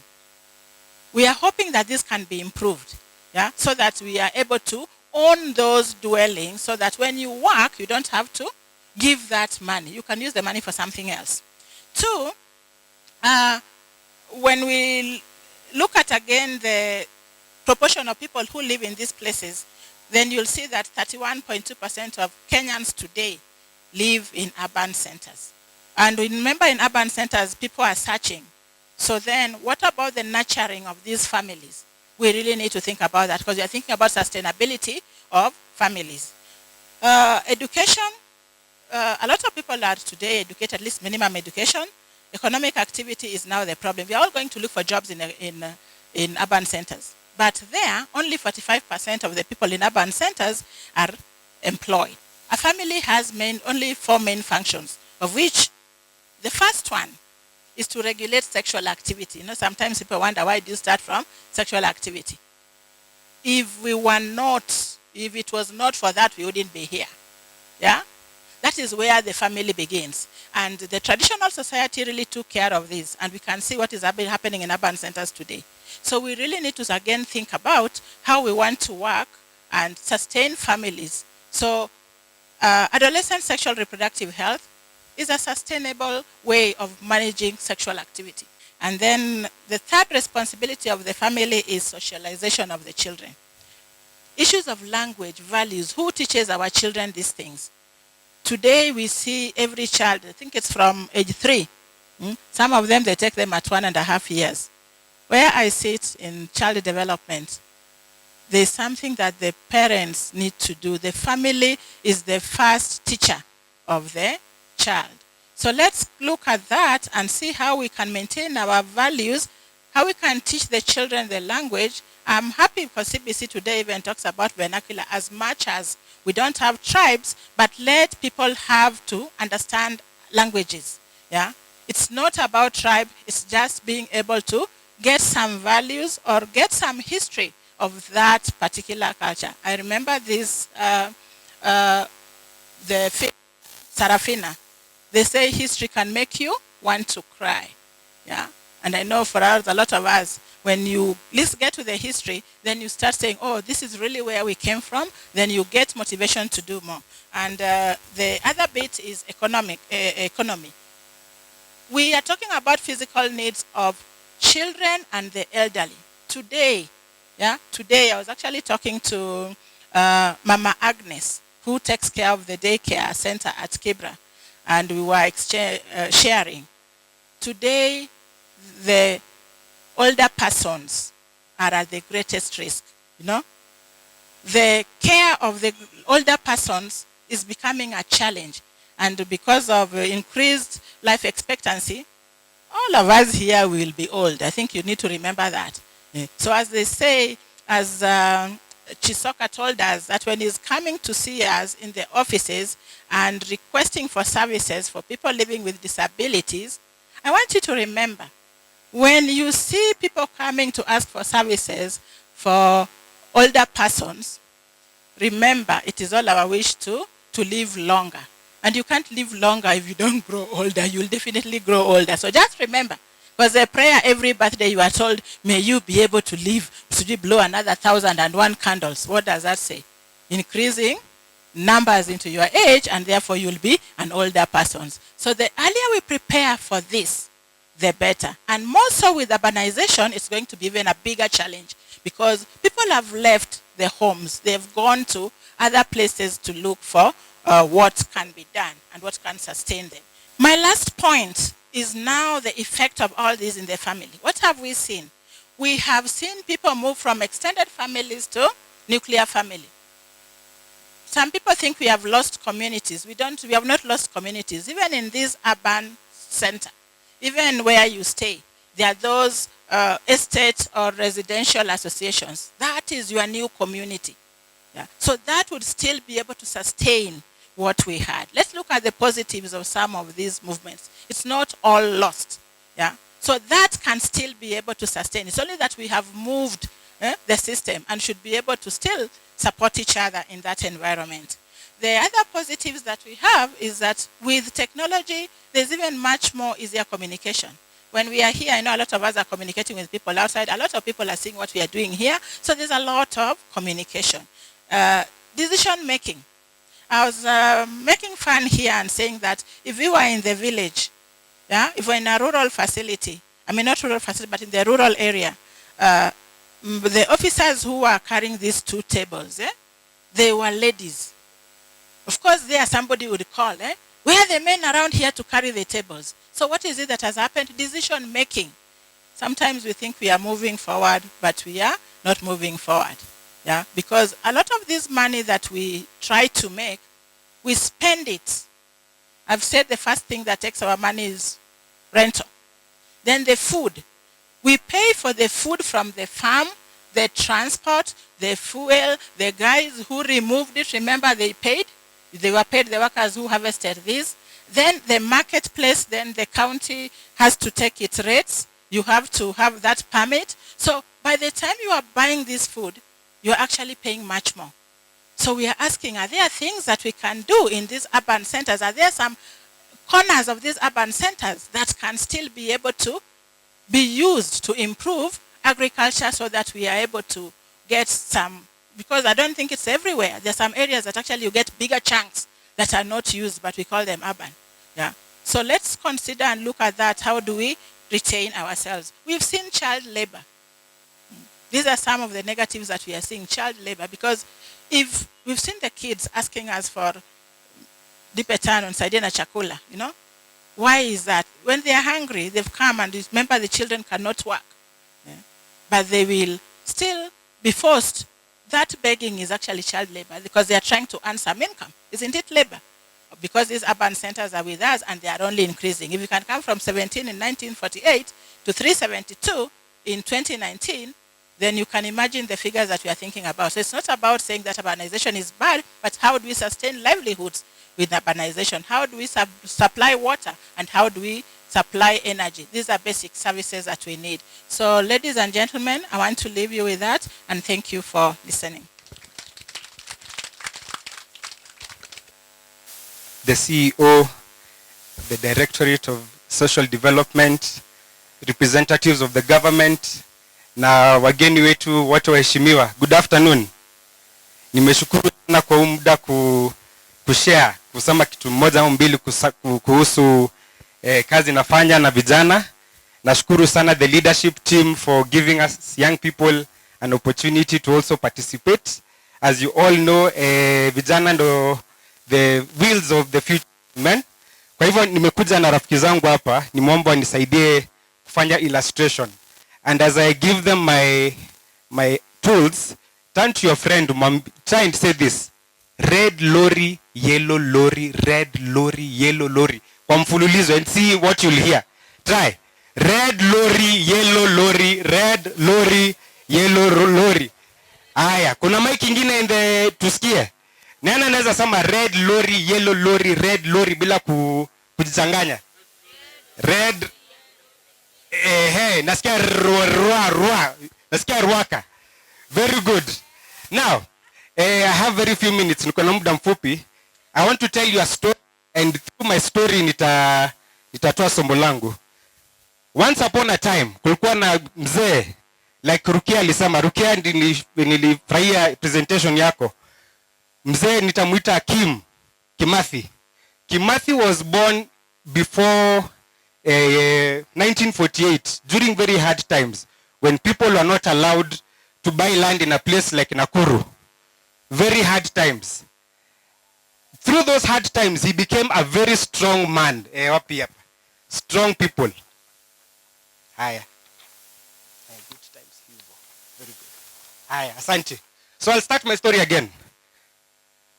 We are hoping that this can be improved, yeah, so that we are able to own those dwellings, so that when you work, you don't have to give that money. You can use the money for something else. Two, when we look at again the proportion of people who live in these places, then you'll see that 31.2% of Kenyans today live in urban centers. And remember, in urban centers, people are searching. So then what about the nurturing of these families? We really need to think about that, because we are thinking about sustainability of families. Education, a lot of people are today educated, at least minimum education. Economic activity is now the problem. We are all going to look for jobs in urban centers. But there, only 45% of the people in urban centers are employed. A family has only 4 main functions, of which the first one is to regulate sexual activity. You know, sometimes people wonder, why do you start from sexual activity? If it was not for that, we wouldn't be here. Yeah? That is where the family begins. And the traditional society really took care of this. And we can see what is happening in urban centers today. So we really need to again think about how we want to work and sustain families. So adolescent sexual reproductive health is a sustainable way of managing sexual activity. And then the third responsibility of the family is socialization of the children. Issues of language, values, who teaches our children these things? Today we see every child, I think it's from age 3. Some of them, they take them at 1.5 years. Where I sit in child development, there's something that the parents need to do. The family is the first teacher of the child. So let's look at that and see how we can maintain our values, how we can teach the children the language. I'm happy because CBC today even talks about vernacular, as much as we don't have tribes, but let people have to understand languages. Yeah, it's not about tribe, it's just being able to get some values or get some history of that particular culture. I remember this, the film, Sarafina. They say history can make you want to cry. Yeah, and I know for us, a lot of us, when you get to the history, then you start saying, oh, this is really where we came from. Then you get motivation to do more. And the other bit is economy. We are talking about physical needs of children and the elderly. Today, I was actually talking to Mama Agnes, who takes care of the daycare center at Kibra, and we were sharing. Today, the older persons are at the greatest risk, The care of the older persons is becoming a challenge. And because of increased life expectancy, all of us here will be old. I think you need to remember that. So as they say, as Chisoka told us, that when he's coming to see us in the offices and requesting for services for people living with disabilities, I want you to remember, when you see people coming to ask for services for older persons, remember it is all our wish to live longer. And you can't live longer if you don't grow older. You'll definitely grow older. So just remember, because the prayer every birthday you are told, may you be able to live, should you blow another 1,001 candles. What does that say? Increasing numbers into your age, and therefore you'll be an older person. So the earlier we prepare for this, the better. And more so with urbanization, it's going to be even a bigger challenge, because people have left their homes. They've gone to other places to look for what can be done and what can sustain them. My last point is now the effect of all this in the family. What have we seen? We have seen people move from extended families to nuclear family. Some people think we have lost communities. We have not lost communities. Even in this urban center, even where you stay, there are those estate or residential associations. That is your new community. Yeah. So that would still be able to sustain what we had. Let's look at the positives of some of these movements. It's not all lost. Yeah. So that can still be able to sustain. It's only that we have moved the system and should be able to still support each other in that environment. The other positives that we have is that with technology, there's even much more easier communication. When we are here, I know a lot of us are communicating with people outside. A lot of people are seeing what we are doing here. So there's a lot of communication. Decision making. I was making fun here and saying that if we were in the village, if we're in a rural facility, I mean not rural facility, but in the rural area, the officers who were carrying these 2 tables, they were ladies. Of course, there somebody would call, where are the men around here to carry the tables? So what is it that has happened? Decision making. Sometimes we think we are moving forward, but we are not moving forward. Yeah, because a lot of this money that we try to make, we spend it. I've said the first thing that takes our money is rental. Then the food. We pay for the food from the farm, the transport, the fuel, the guys who removed it. Remember, they paid. They were paid, the workers who harvested this. Then the marketplace, then the county has to take its rates. You have to have that permit. So by the time you are buying this food, you're actually paying much more. So we are asking, are there things that we can do in these urban centers? Are there some corners of these urban centers that can still be able to be used to improve agriculture so that we are able to get some, because I don't think it's everywhere. There are some areas that actually you get bigger chunks that are not used, but we call them urban. Yeah. So let's consider and look at that. How do we retain ourselves. We've seen child labor. These are some of the negatives that we are seeing, child labor, because if we've seen the kids asking us for dipetano and saidina chakula, you know, why is that? When they are hungry, they've come, and remember the children cannot work, but they will still be forced. That begging is actually child labor because they are trying to earn some income. Isn't it labor? Because these urban centers are with us and they are only increasing. If you can come from 17 in 1948 to 372 in 2019, then you can imagine the figures that we are thinking about. So it's not about saying that urbanization is bad, but how do we sustain livelihoods with urbanization? How do we supply water? And how do we supply energy? These are basic services that we need. So ladies and gentlemen, I want to leave you with that, and thank you for listening. The CEO, the Directorate of Social Development, representatives of the government, na wageni wetu wote waheshimiwa. Good afternoon. Nimeshukuru sana kwa muda kushare, kusema kitu moja au mbili kuhusu kazi nafanya na vijana. Nashukuru sana the leadership team for giving us young people an opportunity to also participate. As you all know, vijana ndo the wheels of the future men. Kwa hivyo nimekuja na rafiki zangu hapa, nimeomba wanisaidie kufanya illustration. And as I give them my tools, turn to your friend, try and say this: red lorry, yellow lorry, red lorry, yellow lorry. Kwa mfululizo, and see what you'll hear. Try. Red lorry, yellow lorry, red lorry, yellow lorry. Aya, kuna mic ingine in the tusikie. Nani anaweza sema red lorry, yellow lorry, red lorry bila kujichanganya? Red. Nasikia rua. Nasikia ruaka. Very good. Now, I have very few minutes. Niko na muda mfupi. I want to tell you a story, and through my story nitatoa somo langu. Once upon a time, kulikuwa na mzee, like Rukia alisema. Rukia nilifurahia presentation yako. Mzee nitamuita Kimathi. Kimathi was born before 1948, during very hard times, when people were not allowed to buy land in a place like Nakuru. Very hard times. Through those hard times, he became a very strong man. Strong people. Haya. Good times. Very good. Haya, asante. So I'll start my story again.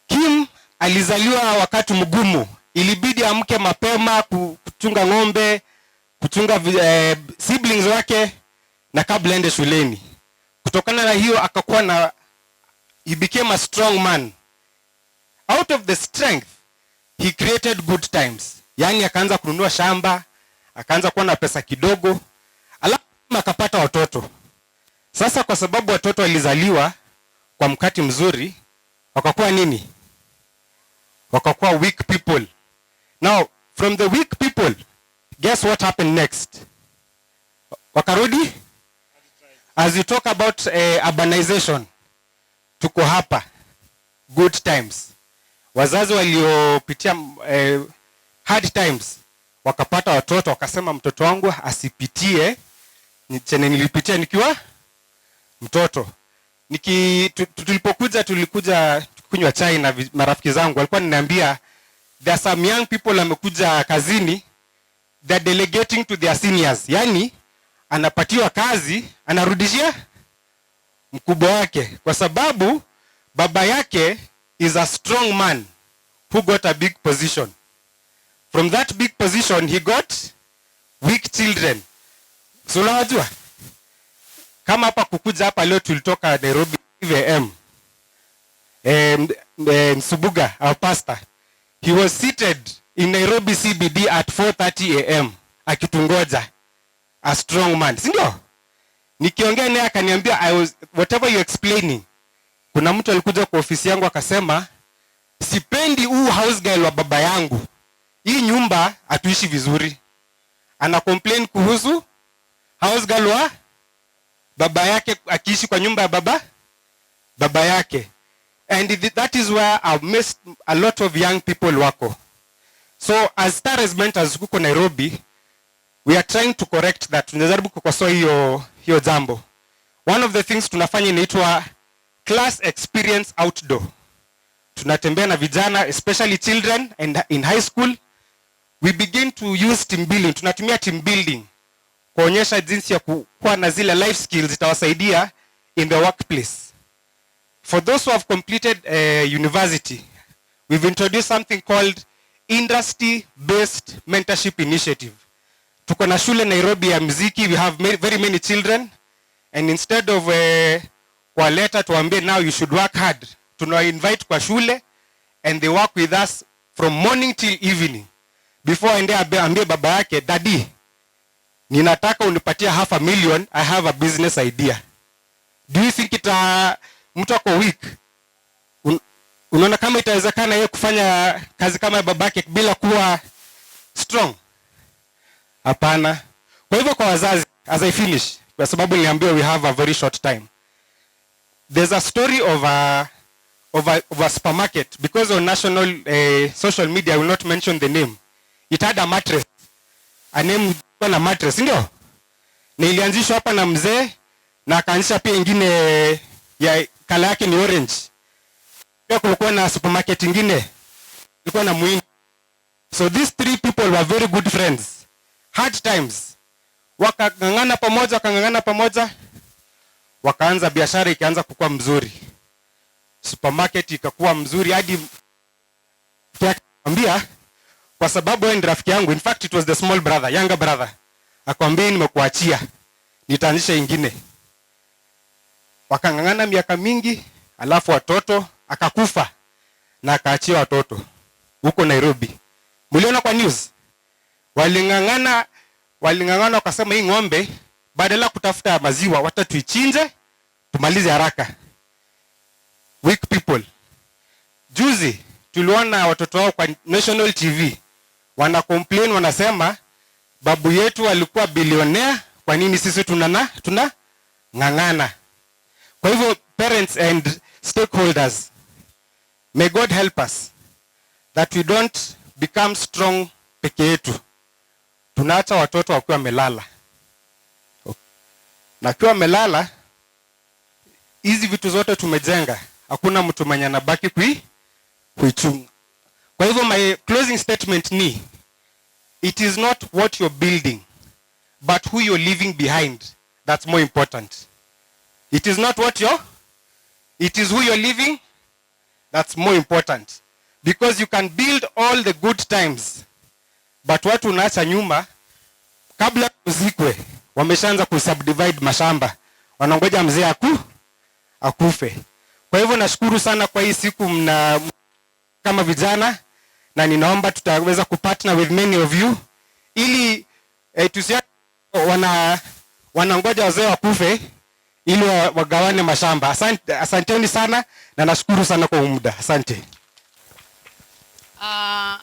Kim alizaliwa wakati mgumu. Ilibidi amke mapema kuchunga ng'ombe, kuchunga siblings wake na kabla ende shuleni. Kutokana na hiyo akakuwa he became a strong man. Out of the strength, he created good times. Yani akaanza kununua shamba, akaanza kuwa na pesa kidogo, alafu akapata watoto. Sasa kwa sababu watoto walizaliwa kwa mkati mzuri, wakakuwa nini? Wakakuwa weak people. Now, from the weak people, guess what happened next? Wakarudi? As you talk about urbanization, tuko hapa. Good times. Wazazi waliopitia hard times, wakapata watoto, wakasema mtoto wangu asipitie chenye nilipitia nikiwa mtoto. Tulikuja kunywa chai na marafiki zangu, walikuwa niambia there are some young people wamekuja kazini, they are delegating to their seniors. Yani anapatiwa kazi, anarudishia mkubwa wake, kwa sababu baba yake is a strong man who got a big position. From that big position, he got weak children. So unajua, kama hapa kukuja hapa leo tulitoka Nairobi VM. Subuga, our pastor, he was seated in Nairobi CBD at 4:30 a.m. akitungoja, a strong man. Sindio? Nikiongea naye akaniambia, whatever you explaining, kuna mtu alikuja kwa ofisi yangu akasema, sipendi huu house girl wa baba yangu. Hii nyumba hatuishi vizuri. Ana complain kuhusu house girl wa baba yake akiishi kwa nyumba ya baba yake. And that is where I've missed a lot of young people wako. So as far as mentors huko Nairobi, we are trying to correct that. Tunajaribu kukosoa hiyo jambo. One of the things tunafanya inaitwa class experience outdoor. Tunatembea na vijana, especially children and in high school. We begin to use team building. Tunatumia team building kuonyesha jinsi ya kuwa na zile life skills zitawasaidia in the workplace. For those who have completed university, we've introduced something called industry-based mentorship initiative. Tuko na shule Nairobi ya muziki, we have very many children, and instead of kuwaleta tuambie now you should work hard, tuna-invite kwa shule and they work with us from morning till evening. Before aende ambie baba yake, daddy, ninataka unipatia $500,000, I have a business idea. Do you think mtu ako weak? Unaona kama itawezekana yeye kufanya kazi kama ya babake bila kuwa strong? Hapana. Kwa hivyo kwa wazazi, as I finish, kwa sababu niliambiwa we have a very short time. There's a story of a supermarket, because on national social media I will not mention the name. It had a mattress. A name na mattress, ndio? Na ilianzishwa hapa na mzee na akaanzisha pia ingine ya kala yake ni orange. Pia kulikuwa na supermarket ingine ilikuwa na muhindi. So these three people were very good friends. Hard times. Wakangangana pamoja, wakaanza biashara ikaanza kukua mzuri. Supermarket ikakuwa mzuri hadi akamwambia, kwa sababu wewe ni rafiki yangu, in fact it was the small brother, younger brother. Akamwambia nimekuachia, nitaanzisha ingine. Wakangangana miaka mingi, alafu watoto akakufa na akaachia watoto huko Nairobi. Mliona kwa news? Walingangana wakasema hii ng'ombe badala kutafuta maziwa wacha tuichinje tumalize haraka. Weak people. Juzi tuliona watoto wao kwa national TV wana complain, wanasema babu yetu alikuwa bilionea, kwa nini sisi tuna ngangana? Kwa hivyo parents and stakeholders, may God help us that we don't become strong peke yetu. Tunaacha watoto wakiwa melala. Na akiwa melala, hizi vitu zote tumejenga, hakuna mtu mwenye anabaki kuichunga. Kwa hivyo my closing statement ni, it is not what you're building, but who you're leaving behind that's more important. It is not it is who you're leaving that's more important. Because you can build all the good times, but watu unaacha nyuma, kabla uzikwe, wameshaanza kusubdivide mashamba. Wanangoja mzee akufe. Kwa hivyo nashukuru sana kwa hii siku kama vijana, na ninaomba tutaweza kupartner with many of you ili wanangoja wazee wakufe ili wagawane mashamba. Asanteni sana na nashukuru sana kwa muda. Asante.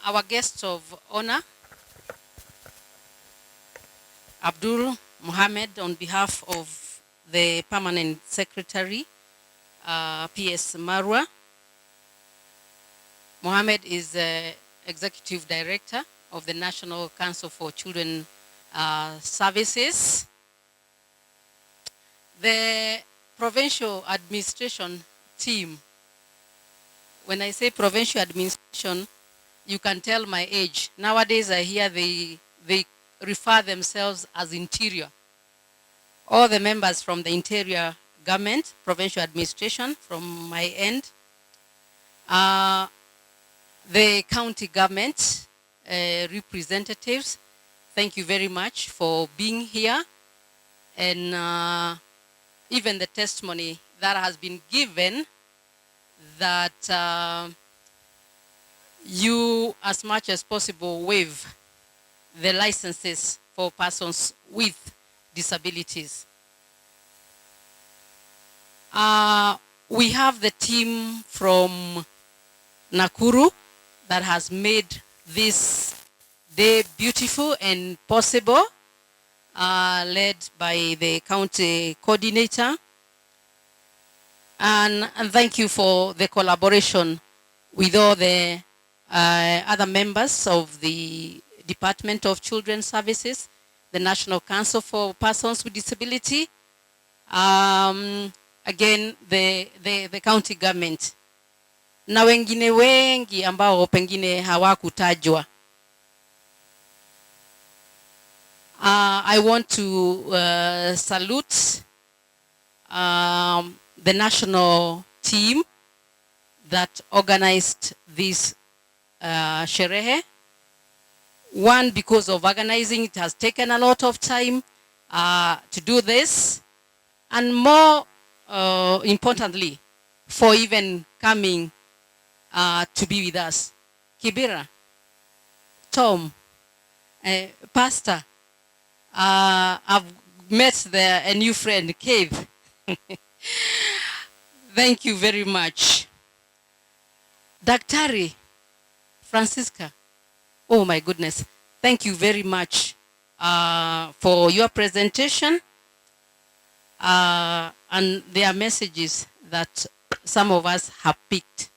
Our guest of honor, Abdul Mohammed, on behalf of the Permanent Secretary, PS Marwa. Mohammed is the Executive Director of the National Council for Children Services. The provincial administration team, when I say provincial administration, you can tell my age. Nowadays I hear they refer themselves as interior. All the members from the interior government, provincial administration from my end, the county government representatives, thank you very much for being here, and even the testimony that has been given that you, as much as possible, waive the licenses for persons with disabilities. We have the team from Nakuru that has made this day beautiful and possible, led by the county coordinator. And thank you for the collaboration with all the other members of the Department of Children's Services, the National Council for Persons with Disability, again, the county government, na wengine wengi ambao pengine hawakutajwa. I want to salute the national team that organized this sherehe. One, because of organizing, it has taken a lot of time to do this, and more importantly, for even coming to be with us. Kibera, Tom, Pastor, I've met a new friend, Cave. Thank you very much. Daktari, Francisca, oh my goodness, thank you very much for your presentation and their messages that some of us have picked.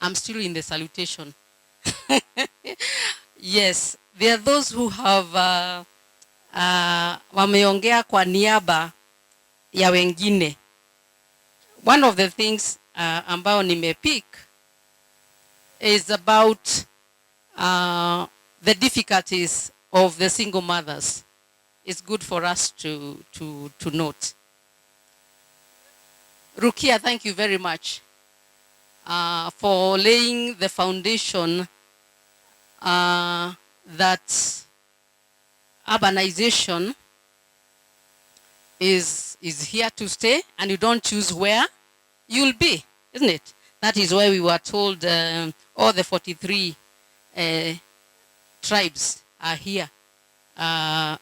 I'm still in the salutation. Yes, there are those who have wameongea kwa niaba ya wengine. One of the things ambao nimepick is about the difficulties of the single mothers. It's good for us to note. Rukia, thank you very much for laying the foundation that urbanization is here to stay, and you don't choose where you'll be, isn't it? That is why we were told all the 43 tribes are here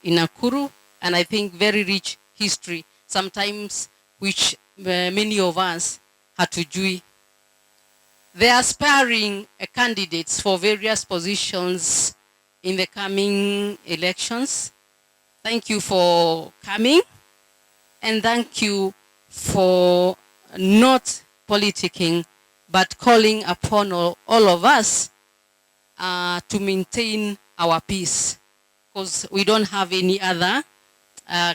in Nakuru, and I think very rich history, sometimes which many of us hatujui. They are aspiring candidates for various positions in the coming elections. Thank you for coming, and thank you for not politicking, but calling upon all of us to maintain our peace, because we don't have any other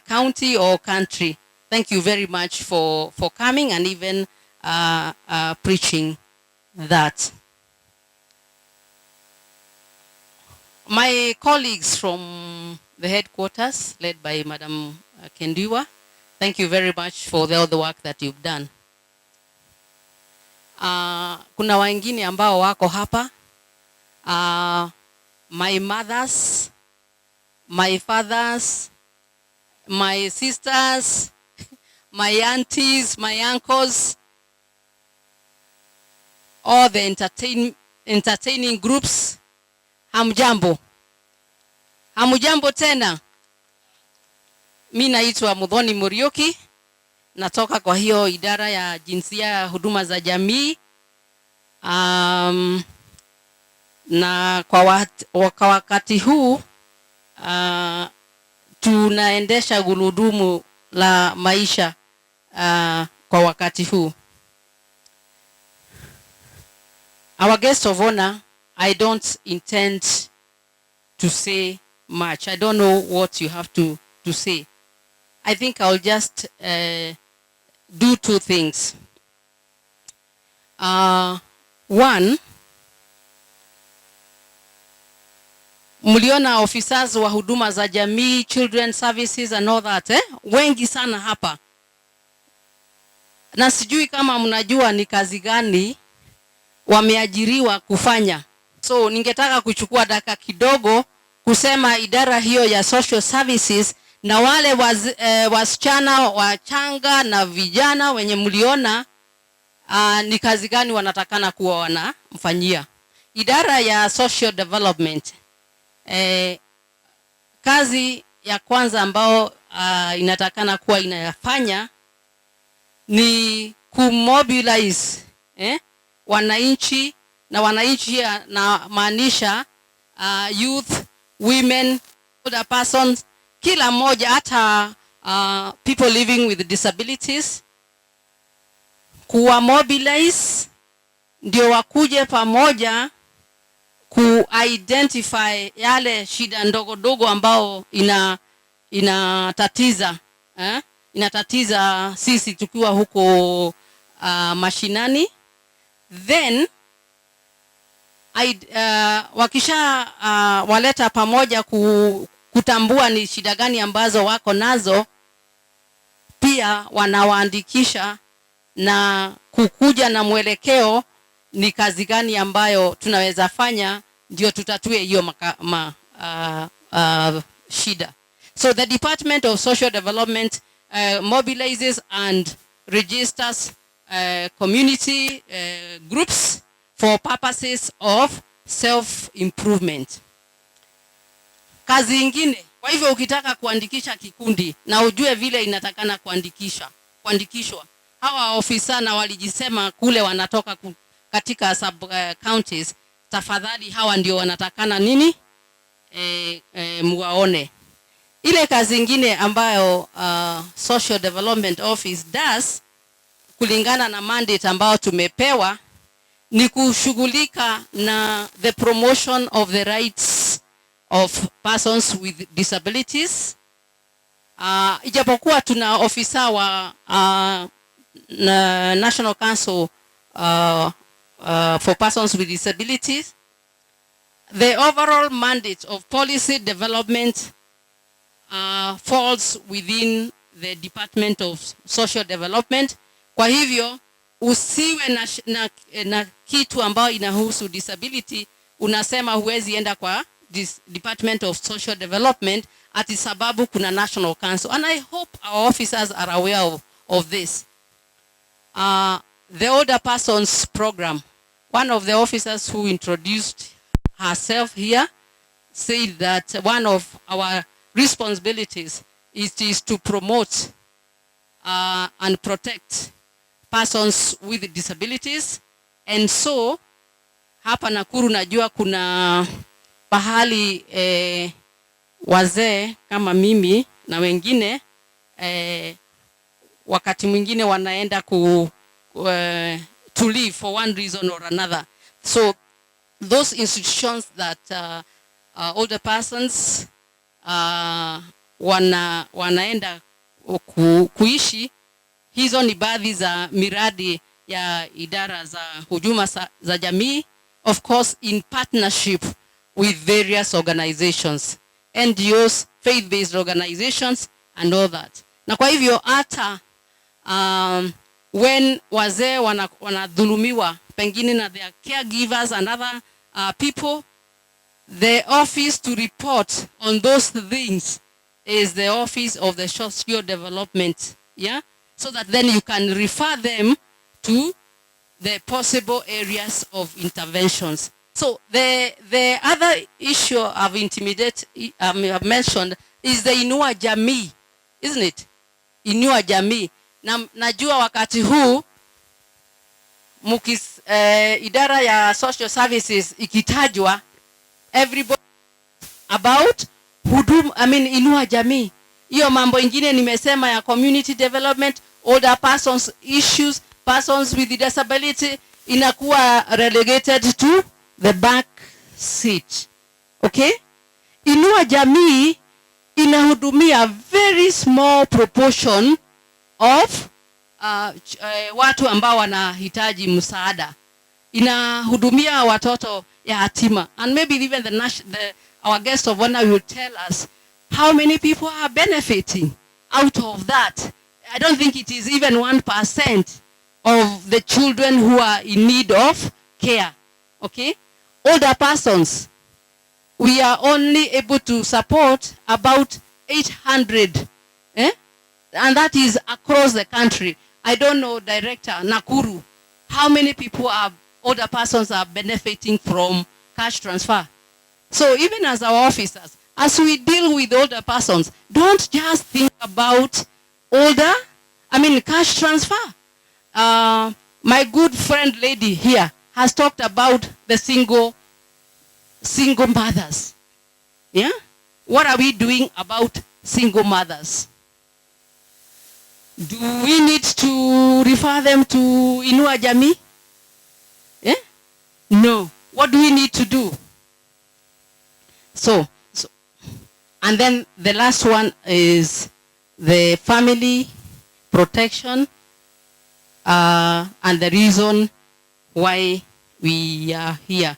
county or country. Thank you very much for coming and even preaching that. My colleagues from the headquarters, led by Madam Kendiwa, thank you very much for all the work that you've done. Kuna wengine ambao wako hapa. My mothers, my fathers, my sisters, my aunties, my uncles, all the entertaining groups. Hamjambo. Hamujambo tena. Mi naitwa Muthoni Muriuki. Natoka kwa hiyo idara ya jinsia, huduma za jamii. Na kwa wakati huu tunaendesha gurudumu la maisha kwa wakati huu. Our guest of honor, I don't intend to say much. I don't know what you have to say. I think I'll just do two things. One, mliona officers wa huduma za jamii, children services and all that, wengi sana hapa. Na sijui kama mnajua ni kazi gani wameajiriwa kufanya. So ningetaka kuchukua dakika kidogo kusema idara hiyo ya social services na wale wasichana wachanga na vijana wenye mliona ni kazi gani wanatakana kuwa wanamfanyia. Idara ya social development, kazi ya kwanza ambao inatakana kuwa inayafanya ni kumobilize wananchi, na wananchi na maanisha youth, women, older persons, kila mmoja, hata people living with disabilities, kuwa mobilize ndio wakuje pamoja ku-identify yale shida ndogo ndogo ambao inatatiza inatatiza sisi tukiwa huko mashinani. Then wakisha waleta pamoja kutambua ni shida gani ambazo wako nazo, pia wanawaandikisha na kukuja na mwelekeo ni kazi gani ambayo tunaweza fanya ndio tutatue hiyo shida. So the Department of Social Development mobilizes and registers community groups for purposes of self-improvement. Kazi ingine, kwa hivyo ukitaka kuandikisha kikundi na ujue vile inatakana kuandikishwa. Hawa ofisa na walijisema kule wanatoka katika sub counties, tafadhali hawa ndio wanatakana nini muwaone. Ile kazi ingine ambayo Social Development Office does kulingana na mandate ambao tumepewa ni kushughulika na the promotion of the rights of persons with disabilities. Ijapokuwa tuna ofisa wa National Council for Persons with Disabilities, the overall mandate of policy development falls within the Department of Social Development. Kwa hivyo usiwe na kitu ambao inahusu disability unasema huwezi enda kwa Department of Social Development ati sababu kuna National Council. And I hope our officers are aware of this. The Older Persons Program, one of the officers who introduced herself here said that one of our responsibilities is to promote and protect persons with disabilities. And so hapa Nakuru najua kuna pahali wazee kama mimi na wengine wakati mwingine wanaenda to live for one reason or another. So those institutions that older persons wanaenda kuishi, hizo ni baadhi za miradi ya idara za huduma za jamii, of course in partnership with various organizations, NGOs, faith-based organizations and all that. Na kwa hivyo hata when wazee wanadhulumiwa pengine na their caregivers and other people, the office to report on those things is the Office of the Social Development, yeah? So that then you can refer them to the possible areas of interventions. So the other issue I've mentioned is the Inua Jamii, isn't it? Inua Jamii. Najua wakati huu idara ya social services ikitajwa, everybody about Inua Jamii. Hiyo mambo ingine nimesema ya community development, older persons issues, persons with disability inakuwa relegated to the back seat. Okay? Inua Jamii inahudumia very small proportion of watu ambao wanahitaji msaada. Inahudumia watoto yatima. And maybe even our guest of honor will tell us how many people are benefiting out of that. I don't think it is even 1% of the children who are in need of care. Okay? Older persons, we are only able to support about 800. And that is across the country. I don't know, Director Nakuru, how many people older persons are benefiting from cash transfer. So even as our officers, as we deal with older persons, don't just think about cash transfer. My good friend lady here has talked about the single mothers. Yeah? What are we doing about single mothers? Do we need to refer them to Inua Jamii? Yeah? No. What do we need to do? So, and then the last one is the family protection and the reason why we are here.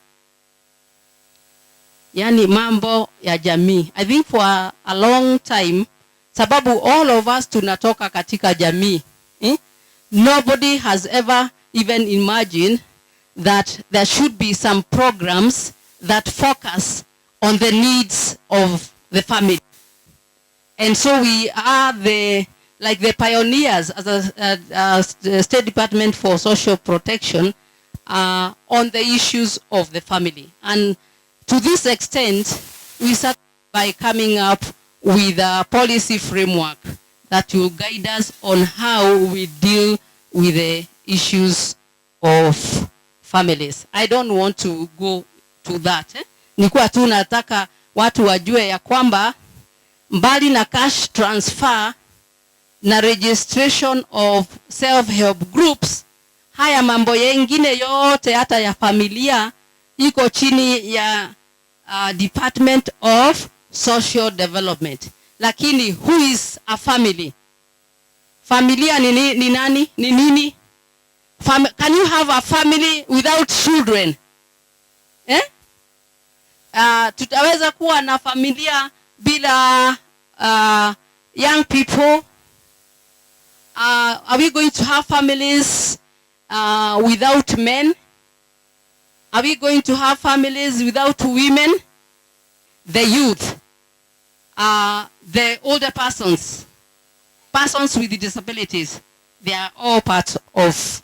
Yani mambo ya jamii. I think for a long time, sababu all of us tunatoka katika jamii. Nobody has ever even imagined that there should be some programs that focus on the needs of the family. And so we are the pioneers as the State Department for Social Protection on the issues of the family. And to this extent, we start by coming up with a policy framework that will guide us on how we deal with the issues of families. I don't want to go to that. Nikuwa tu nataka watu wajue ya kwamba mbali na cash transfer na registration of self-help groups, haya mambo yengine yote hata ya familia iko chini ya Department of Social Development. Lakini who is a family? Familia ni nani? Ni nini? Can you have a family without children? Tutaweza kuwa na familia bila young people? Are we going to have families without men? Are we going to have families without women? The youth, the older persons with disabilities, they are all part of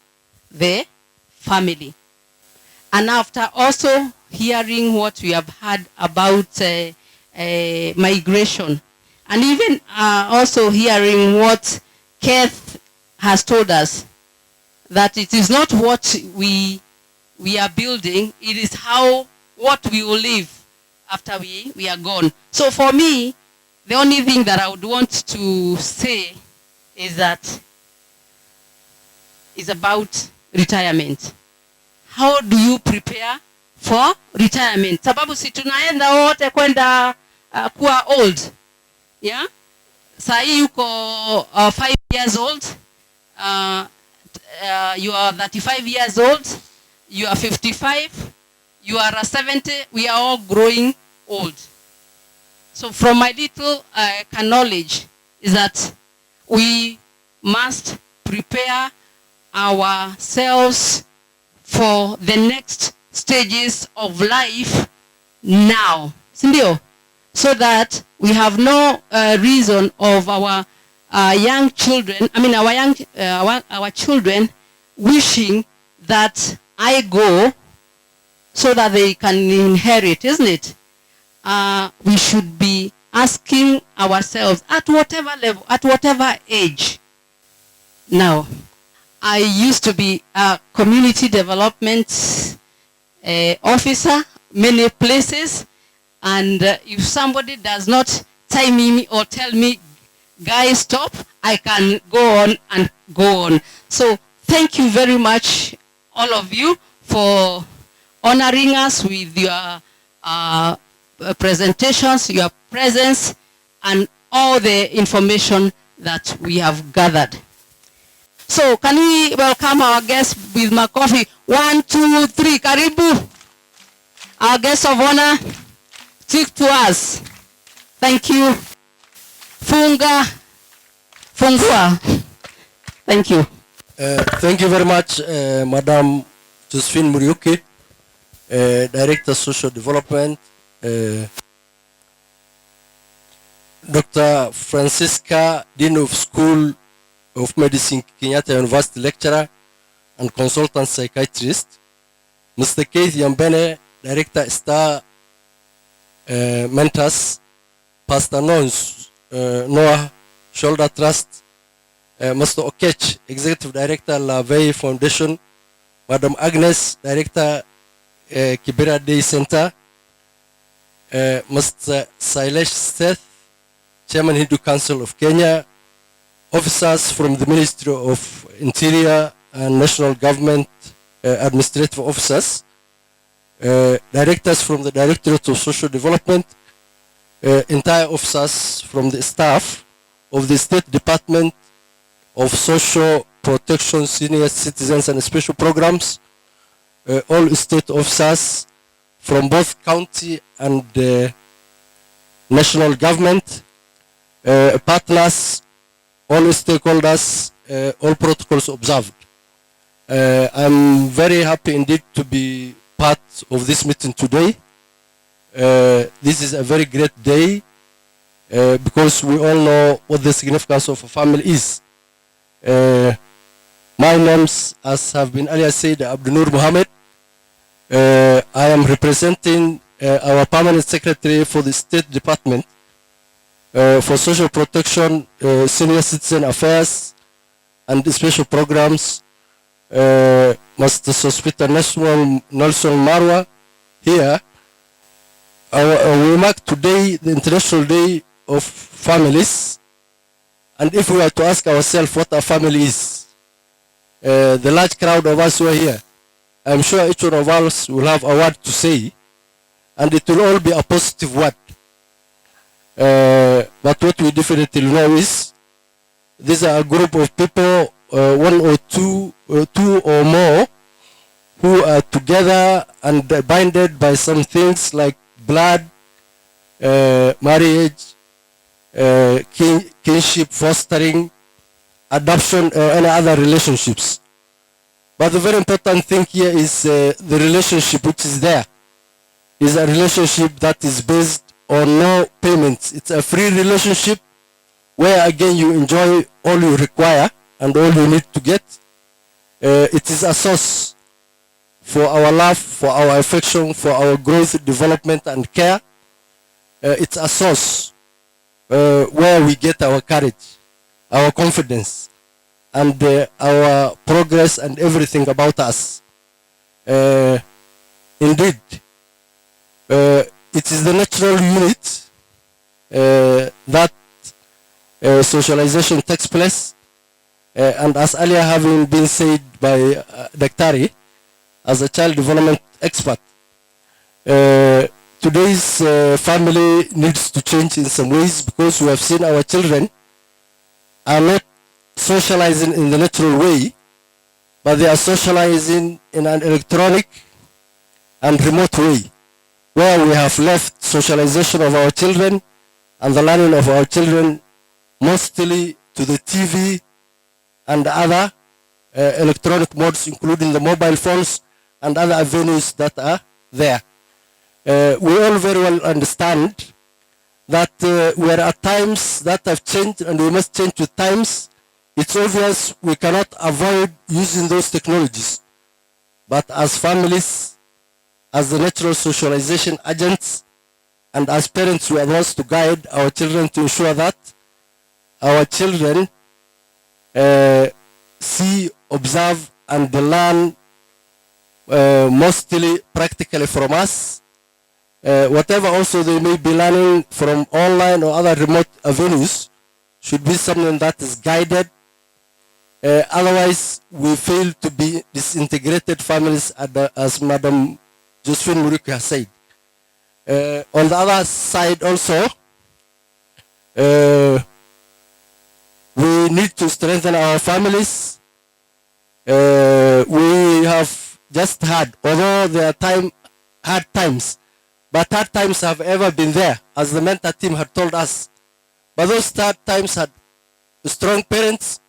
the family. And after also hearing what we have heard about migration, and even also hearing what Keith has told us, that it is not what we are building, it is what we will live after we are gone. So for me, the only thing that I would want to say is that it's about retirement. How do you prepare for retirement? Sababu si tunaenda wote kwenda kuwa old. Yeah? Saa hii yuko 5 years old. You are 35 years old. You are 55. You are 70. We are all growing old. So from my little knowledge is that we must prepare ourselves for the next stages of life now. Sindio? So that we have no reason of our young children, our children wishing that I go so that they can inherit, isn't it? We should be asking ourselves at whatever level, at whatever age. Now, I used to be a community development officer many places, and if somebody does not time me or tell me, guys, stop, I can go on and go on. So thank you very much, all of you, for honoring us with your presentations, your presence, and all the information that we have gathered. So can we welcome our guests with makofi? 1, 2, 3, karibu. Our guest of honor, speak to us. Thank you. Fungua. Thank you. Thank you very much, Madam Josephine Muriuki, Director Social Development, Dr. Francisca, Dean of School of Medicine, Kenyatta University Lecturer and Consultant Psychiatrist, Mr. Keith Yambene, Director Star Mentors, Pastor Noah Shoulder Trust, Mr. Okech, Executive Director, LaVey Foundation, Madam Agnes, Director, Kibera Day Center, Mr. Sailesh Seth, Chairman Hindu Council of Kenya, officers from the Ministry of Interior and National Government Administrative Officers, directors from the Directorate of Social Development, entire officers from the staff of the State Department of Social Protection, Senior Citizens and Special Programs, all state officers from both county and national government, partners, all stakeholders, all protocols observed. I'm very happy indeed to be part of this meeting today. This is a very great day because we all know what the significance of a family is. My names, as have been earlier said, Abdunur Mohammed. I am representing our permanent secretary for the State Department for Social Protection, Senior Citizen Affairs, and Special Programs. Master Hospital Nelson Marwa here. We mark today the International Day of Families, and if we were to ask ourselves what a family is, the large crowd of us who are here, I'm sure each one of us will have a word to say, and it will all be a positive word. But what we definitely know is these are a group of people, one or two or more, who are together and binded by some things like blood, marriage, kinship, fostering, adoption, or any other relationships. But the very important thing here is the relationship which is there. Is a relationship that is based on no payments. It's a free relationship where again you enjoy all you require and all you need to get. It is a source for our love, for our affection, for our growth, development and care. It's a source where we get our courage, our confidence, and our progress and everything about us. Indeed, it is the natural unit that socialization takes place. And as earlier having been said by Daktari, as a child development expert, today's family needs to change in some ways because we have seen our children are not socializing in the natural way, but they are socializing in an electronic and remote way, where we have left socialization of our children and the learning of our children mostly to the TV and other electronic modes, including the mobile phones and other avenues that are there. We all very well understand that we are at times that have changed and we must change with times. It's obvious we cannot avoid using those technologies. But as families, as the natural socialization agents, and as parents, we are asked to guide our children to ensure that our children see, observe, and learn mostly practically from us. Whatever also they may be learning from online or other remote avenues should be something that is guided. Otherwise, we fail to be disintegrated families, as Madam Josephine Muriku has said. On the other side also, we need to strengthen our families. We have just had, although there are hard times, but hard times have ever been there, as the mentor team had told us. But those hard times had strong parents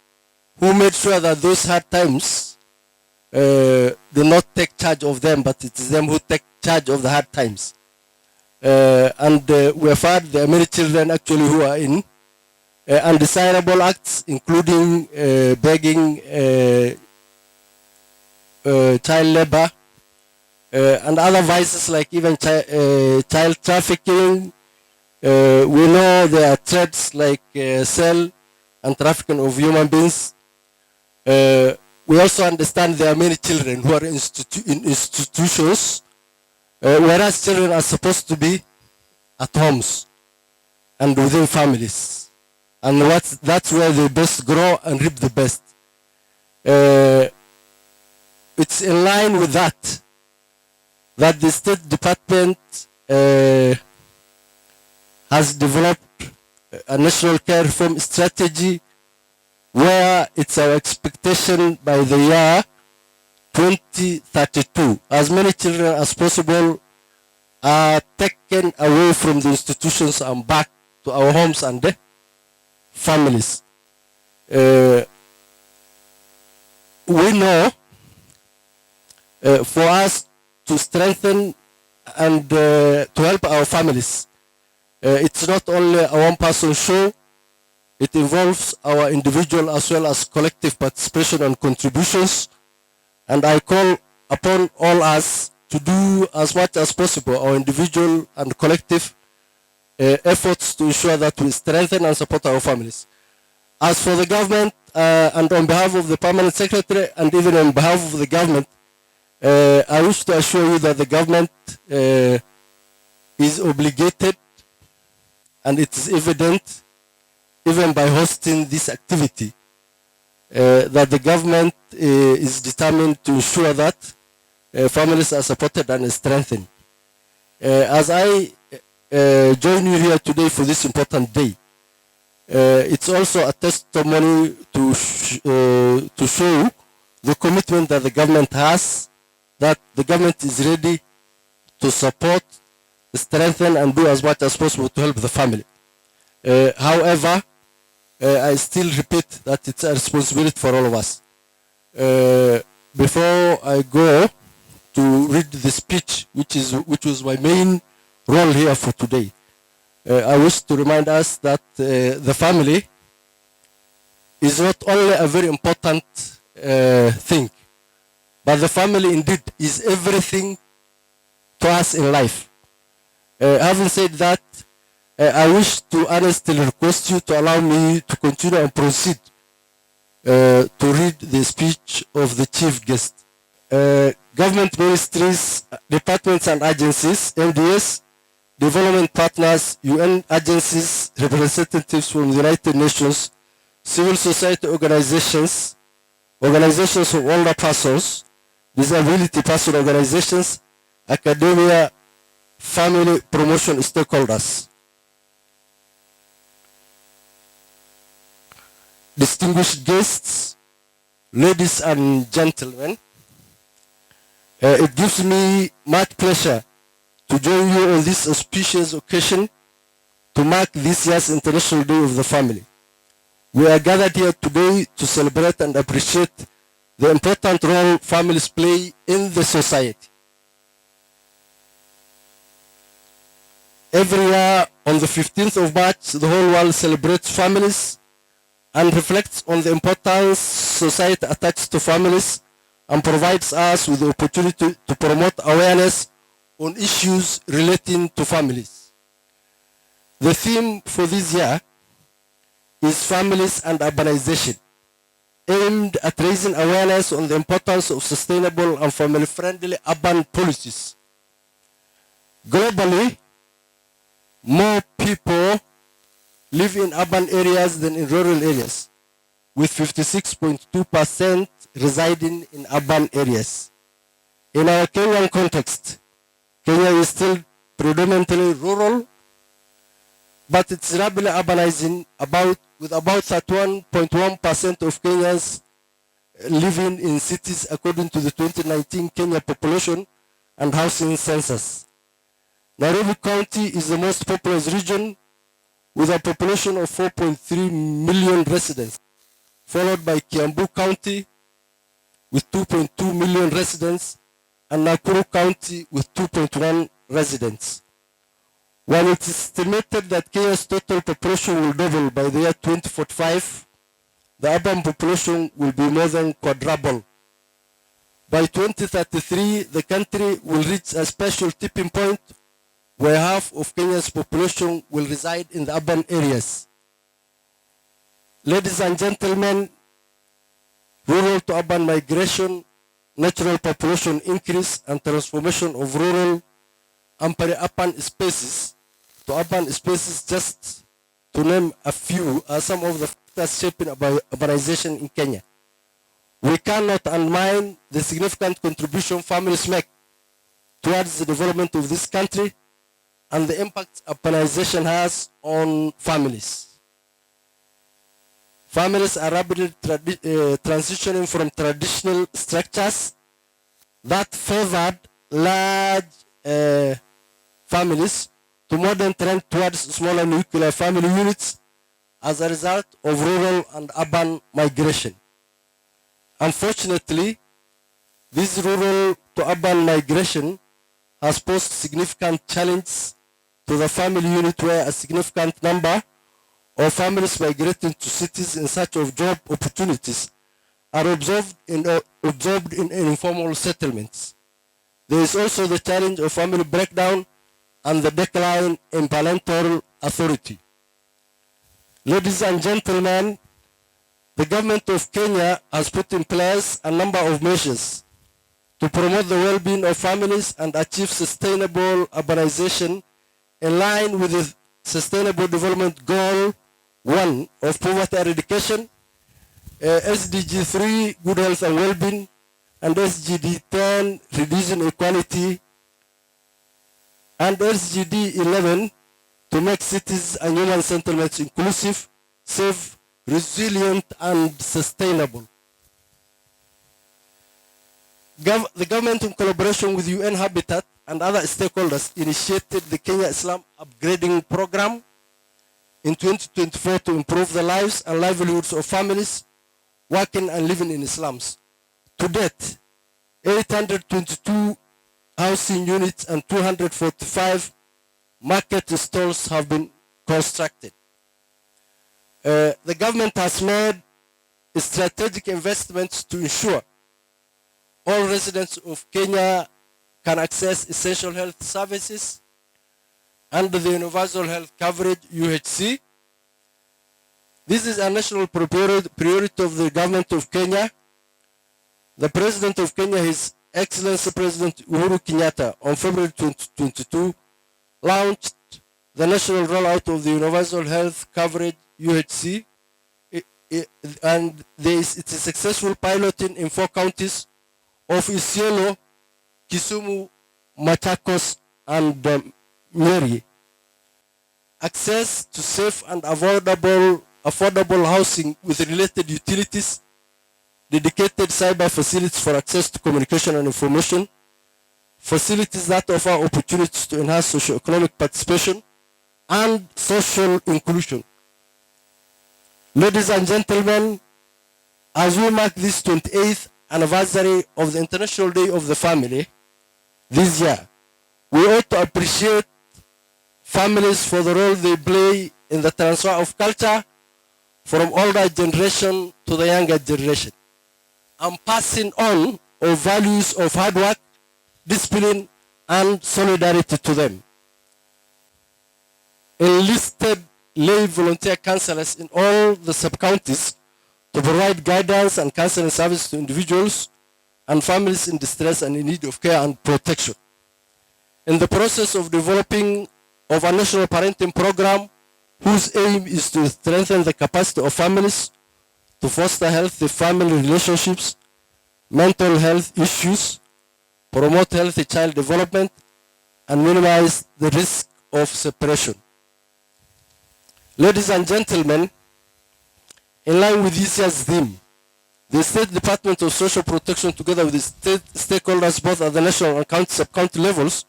who made sure that those hard times do not take charge of them, but it is them who take charge of the hard times. And we have heard there are many children actually who are in undesirable acts, including begging, child labor, and other vices like even child trafficking. We know there are threats like sale and trafficking of human beings. We also understand there are many children who are in institutions, whereas children are supposed to be at homes and within families. And that's where they best grow and reap the best. It's in line with that the State Department has developed a national care reform strategy where it's our expectation by the year 2032, as many children as possible are taken away from the institutions and back to our homes and the families. We know for us to strengthen and to help our families, it's not only a one-person show, it involves our individual as well as collective participation and contributions. And I call upon all us to do as much as possible our individual and collective efforts to ensure that we strengthen and support our families. As for the government, and on behalf of the Permanent Secretary and even on behalf of the government, I wish to assure you that the government is obligated, and it is evident even by hosting this activity, that the government is determined to ensure that families are supported and strengthened. As I join you here today for this important day, it's also a testimony to show the commitment that the government has, that the government is ready to support, strengthen, and do as much as possible to help the family. However, I still repeat that it's a responsibility for all of us. Before I go to read the speech, which was my main role here for today, I wish to remind us that the family is not only a very important thing, but the family indeed is everything to us in life. Having said that, I wish to honestly request you to allow me to continue and proceed to read the speech of the chief guest. Government ministries, departments and agencies, MDS, development partners, UN agencies, representatives from the United Nations, civil society organizations, organizations of older persons, disability person organizations, academia, family promotion stakeholders. Distinguished guests, ladies and gentlemen, it gives me much pleasure to join you on this auspicious occasion to mark this year's International Day of the Family. We are gathered here today to celebrate and appreciate the important role families play in the society. Every year on the 15th of March, the whole world celebrates families and reflects on the importance society attaches to families and provides us with the opportunity to promote awareness on issues relating to families. The theme for this year is families and urbanization, aimed at raising awareness on the importance of sustainable and family-friendly urban policies. Globally, more people live in urban areas than in rural areas, with 56.2% residing in urban areas. In our Kenyan context, Kenya is still predominantly rural, but it's rapidly urbanizing with about 31.1% of Kenyans living in cities according to the 2019 Kenya population and housing census. Nairobi County is the most populous region with a population of 4.3 million residents, followed by Kiambu County with 2.2 million residents and Nakuru County with 2.1 residents. While it is estimated that Kenya's total population will double by the year 2045, the urban population will be more than quadruple. By 2033, the country will reach a special tipping point where half of Kenya's population will reside in the urban areas. Ladies and gentlemen, rural to urban migration, natural population increase, and transformation of rural and peri-urban spaces to urban spaces, just to name a few, are some of the factors shaping urbanization in Kenya. We cannot undermine the significant contribution families make towards the development of this country, and the impact urbanization has on families. Families are rapidly transitioning from traditional structures that favored large families to modern trend towards smaller nuclear family units as a result of rural and urban migration. Unfortunately, this rural to urban migration has posed significant challenges to the family unit, where a significant number of families migrating to cities in search of job opportunities are absorbed in informal settlements. There is also the challenge of family breakdown and the decline in parental authority. Ladies and gentlemen, the government of Kenya has put in place a number of measures to promote the well-being of families and achieve sustainable urbanization in line with the Sustainable Development Goal 1 of poverty eradication, SDG 3, good health and well-being, and SGD 10, reducing inequality, and SGD 11, to make cities and human settlements inclusive, safe, resilient, and sustainable. The government, in collaboration with UN Habitat and other stakeholders, initiated the Kenya Islam Upgrading Program in 2024 to improve the lives and livelihoods of families working and living in slums. To date, 822 housing units and 245 market stalls have been constructed. The government has made strategic investments to ensure all residents of Kenya can access essential health services under the Universal Health Coverage (UHC). This is a national priority of the government of Kenya. The President of Kenya, His Excellency President Uhuru Kenyatta, on February 2022, launched the national rollout of the Universal Health Coverage (UHC), and it's a successful piloting in 4 counties of Isiolo, Kisumu, Machakos, and Nyeri. Access to safe and affordable housing with related utilities, dedicated cyber facilities for access to communication and information, facilities that offer opportunities to enhance socio-economic participation and social inclusion. Ladies and gentlemen, as we mark this 28th anniversary of the International Day of the Family this year, we ought to appreciate families for the role they play in the transfer of culture from older generation to the younger generation, and passing on of values of hard work, discipline, and solidarity to them. Enlisted lay volunteer counselors in all the sub-counties to provide guidance and counseling service to individuals and families in distress and in need of care and protection. In the process of developing of a national parenting program whose aim is to strengthen the capacity of families to foster healthy family relationships, mental health issues, promote healthy child development, and minimize the risk of separation. Ladies and gentlemen, in line with this year's theme, the State Department of Social Protection, together with the state stakeholders both at the national and county sub-county levels,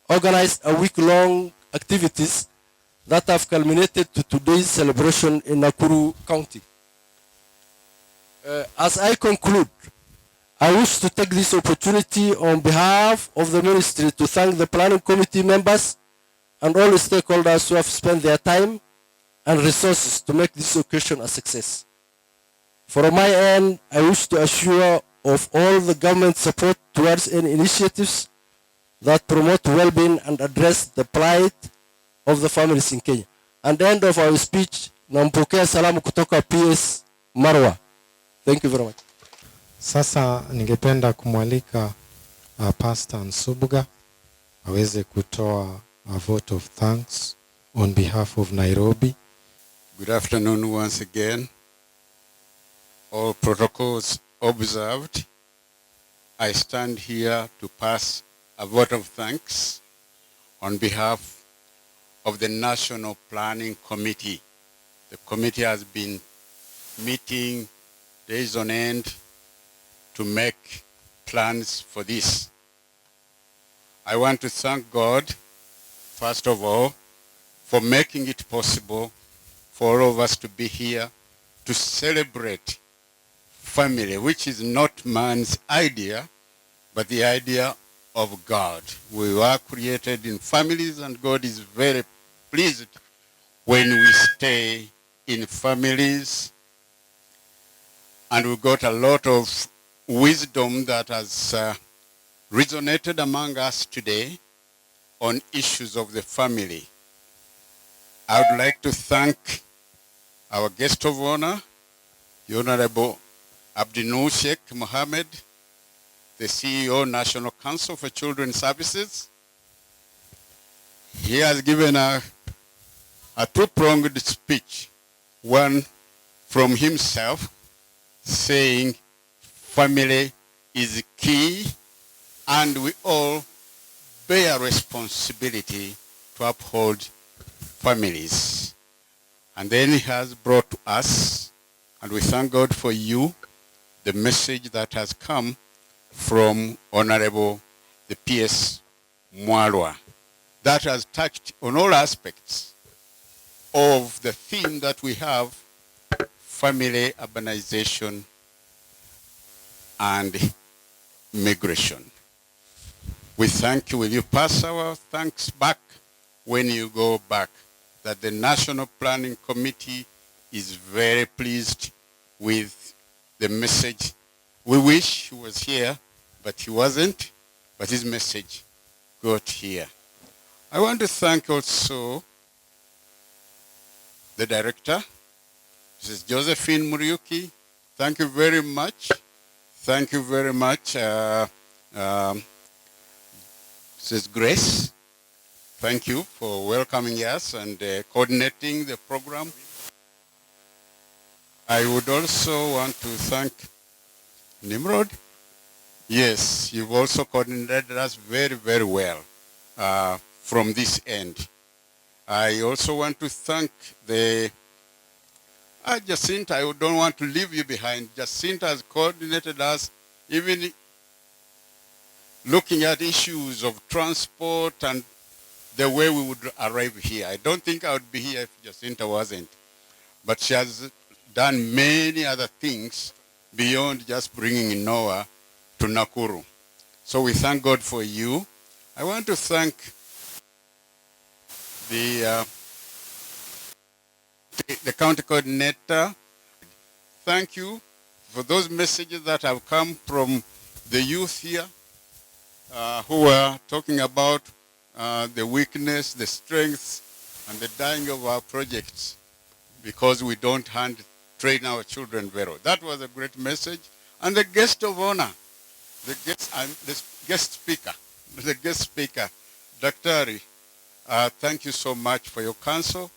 organized a week-long activities that have culminated to today's celebration in Nakuru County. As I conclude, I wish to take this opportunity on behalf of the ministry to thank the planning committee members and all the stakeholders who have spent their time and resources to make this occasion a success. From my end, I wish to assure of all the government support towards any initiatives that promote well-being and address the plight of the families in Kenya. And the end of our speech, nampokea salamu kutoka PS Marwa. Thank you very much. Sasa ningependa kumwalika Pastor Nsubuga aweze kutoa a vote of thanks on behalf of Nairobi. Good afternoon once again. All protocols observed. I stand here to pass a vote of thanks on behalf of the National Planning Committee. The committee has been meeting days on end to make plans for this. I want to thank God, first of all, for making it possible for all of us to be here to celebrate family, which is not man's idea, but the idea of God. We were created in families, and God is very pleased when we stay in families. And we got a lot of wisdom that has resonated among us today on issues of the family. I would like to thank our guest of honor, the Honorable Abdinur Sheikh Mohammed, the CEO, National Council for Children's Services. He has given a two-pronged speech, one from himself saying family is key and we all bear responsibility to uphold families. And then he has brought to us, and we thank God for you, the message that has come from Honorable the P.S. Mwalwa that has touched on all aspects of the theme that we have, family, urbanization, and migration. We thank you. Will you pass our thanks back when you go back? That the National Planning Committee is very pleased with the message. We wish he was here, but he wasn't, but his message got here. I want to thank also the director, Mrs. Josephine Muriuki. Thank you very much. Thank you very much, Mrs. Grace. Thank you for welcoming us and coordinating the program. I would also want to thank Nimrod. Yes, you've also coordinated us very, very well from this end. I also want to thank the Jacinta. I don't want to leave you behind. Jacinta has coordinated us, even looking at issues of transport and the way we would arrive here. I don't think I would be here if Jacinta wasn't. But she has done many other things beyond just bringing Noah to Nakuru. So we thank God for you. I want to thank the county coordinator. Thank you for those messages that have come from the youth here who are talking about the weakness, the strengths, and the dying of our projects because we don't train our children very well. That was a great message. And the guest of honor, the guest speaker, Dr. Ari, thank you so much for your counsel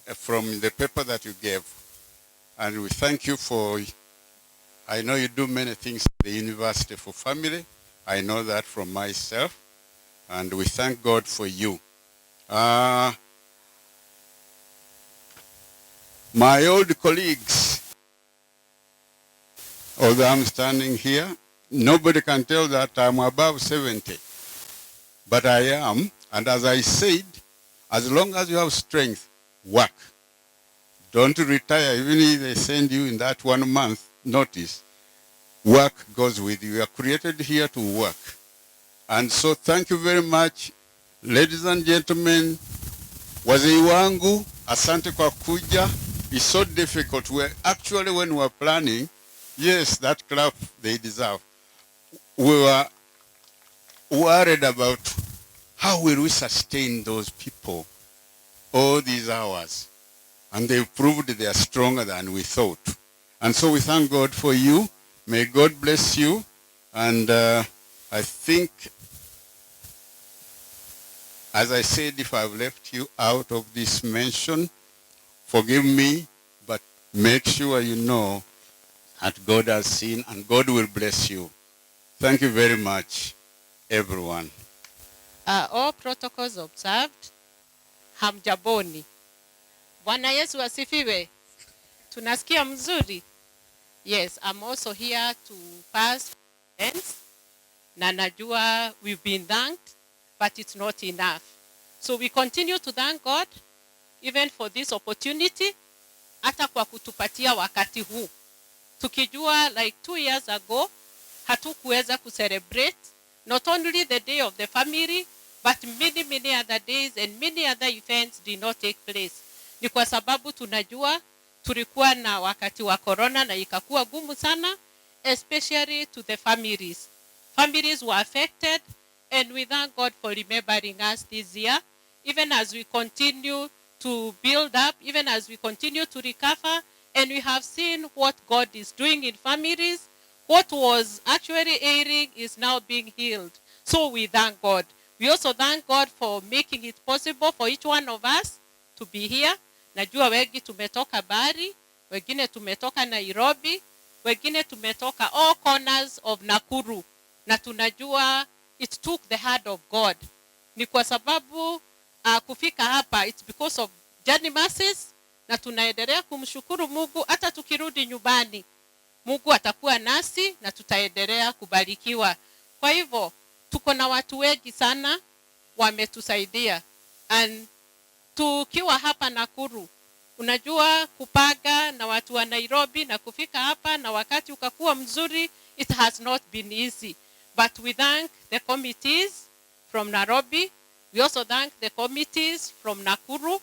from the paper that you gave. And we thank you for, I know you do many things at the University for Family. I know that from myself. And we thank God for you. My old colleagues, although I'm standing here, nobody can tell that I'm above 70. But I am, and as I said, as long as you have strength, work. Don't retire, even if they send you in that 1 month notice. Work goes with you. You are created here to work. And so thank you very much, ladies and gentlemen. Wazee wangu, asante kwa kuja. It's so difficult. Actually, when we were planning, yes, that clap they deserve. We were worried about how will we sustain those people all these hours. And they proved they are stronger than we thought. And so we thank God for you. May God bless you. And I think, as I said, if I've left you out of this mention, forgive me, but make sure you know that God has seen and God will bless you. Thank you very much, everyone. All protocols observed. Hamjaboni. Bwana Yesu asifiwe. Tunasikia mzuri. Yes, I'm also here to pass ends. Na najua we've been thanked, but it's not enough. So we continue to thank God even for this opportunity, hata kwa kutupatia wakati huu. Tukijua like 2 years ago, hatukuweza kucelebrate not only the day of the family, but many other days and many other events did not take place. Ni kwa sababu tunajua tulikuwa na wakati wa corona na ikakuwa gumu sana, especially to the families. Families were affected, and we thank God for remembering us this year, even as we continue to build up, even as we continue to recover, and we have seen what God is doing in families. What was actually ailing is now being healed. So we thank God. We also thank God for making it possible for each one of us to be here. Najua wengi tumetoka Bari, wengine tumetoka Nairobi, wengine tumetoka all corners of Nakuru. Na tunajua it took the hand of God. Ni kwa sababu kufika hapa, it's because of journey mercies, na tunaendelea kumshukuru Mungu hata tukirudi nyumbani. Mungu atakuwa nasi na tutaendelea kubarikiwa. Kwa hivyo tuko na watu wengi sana wametusaidia. And tukiwa hapa Nakuru, unajua kupanga na watu wa Nairobi na kufika hapa na wakati ukakuwa mzuri, it has not been easy. But we thank the committees from Nairobi. We also thank the committees from Nakuru.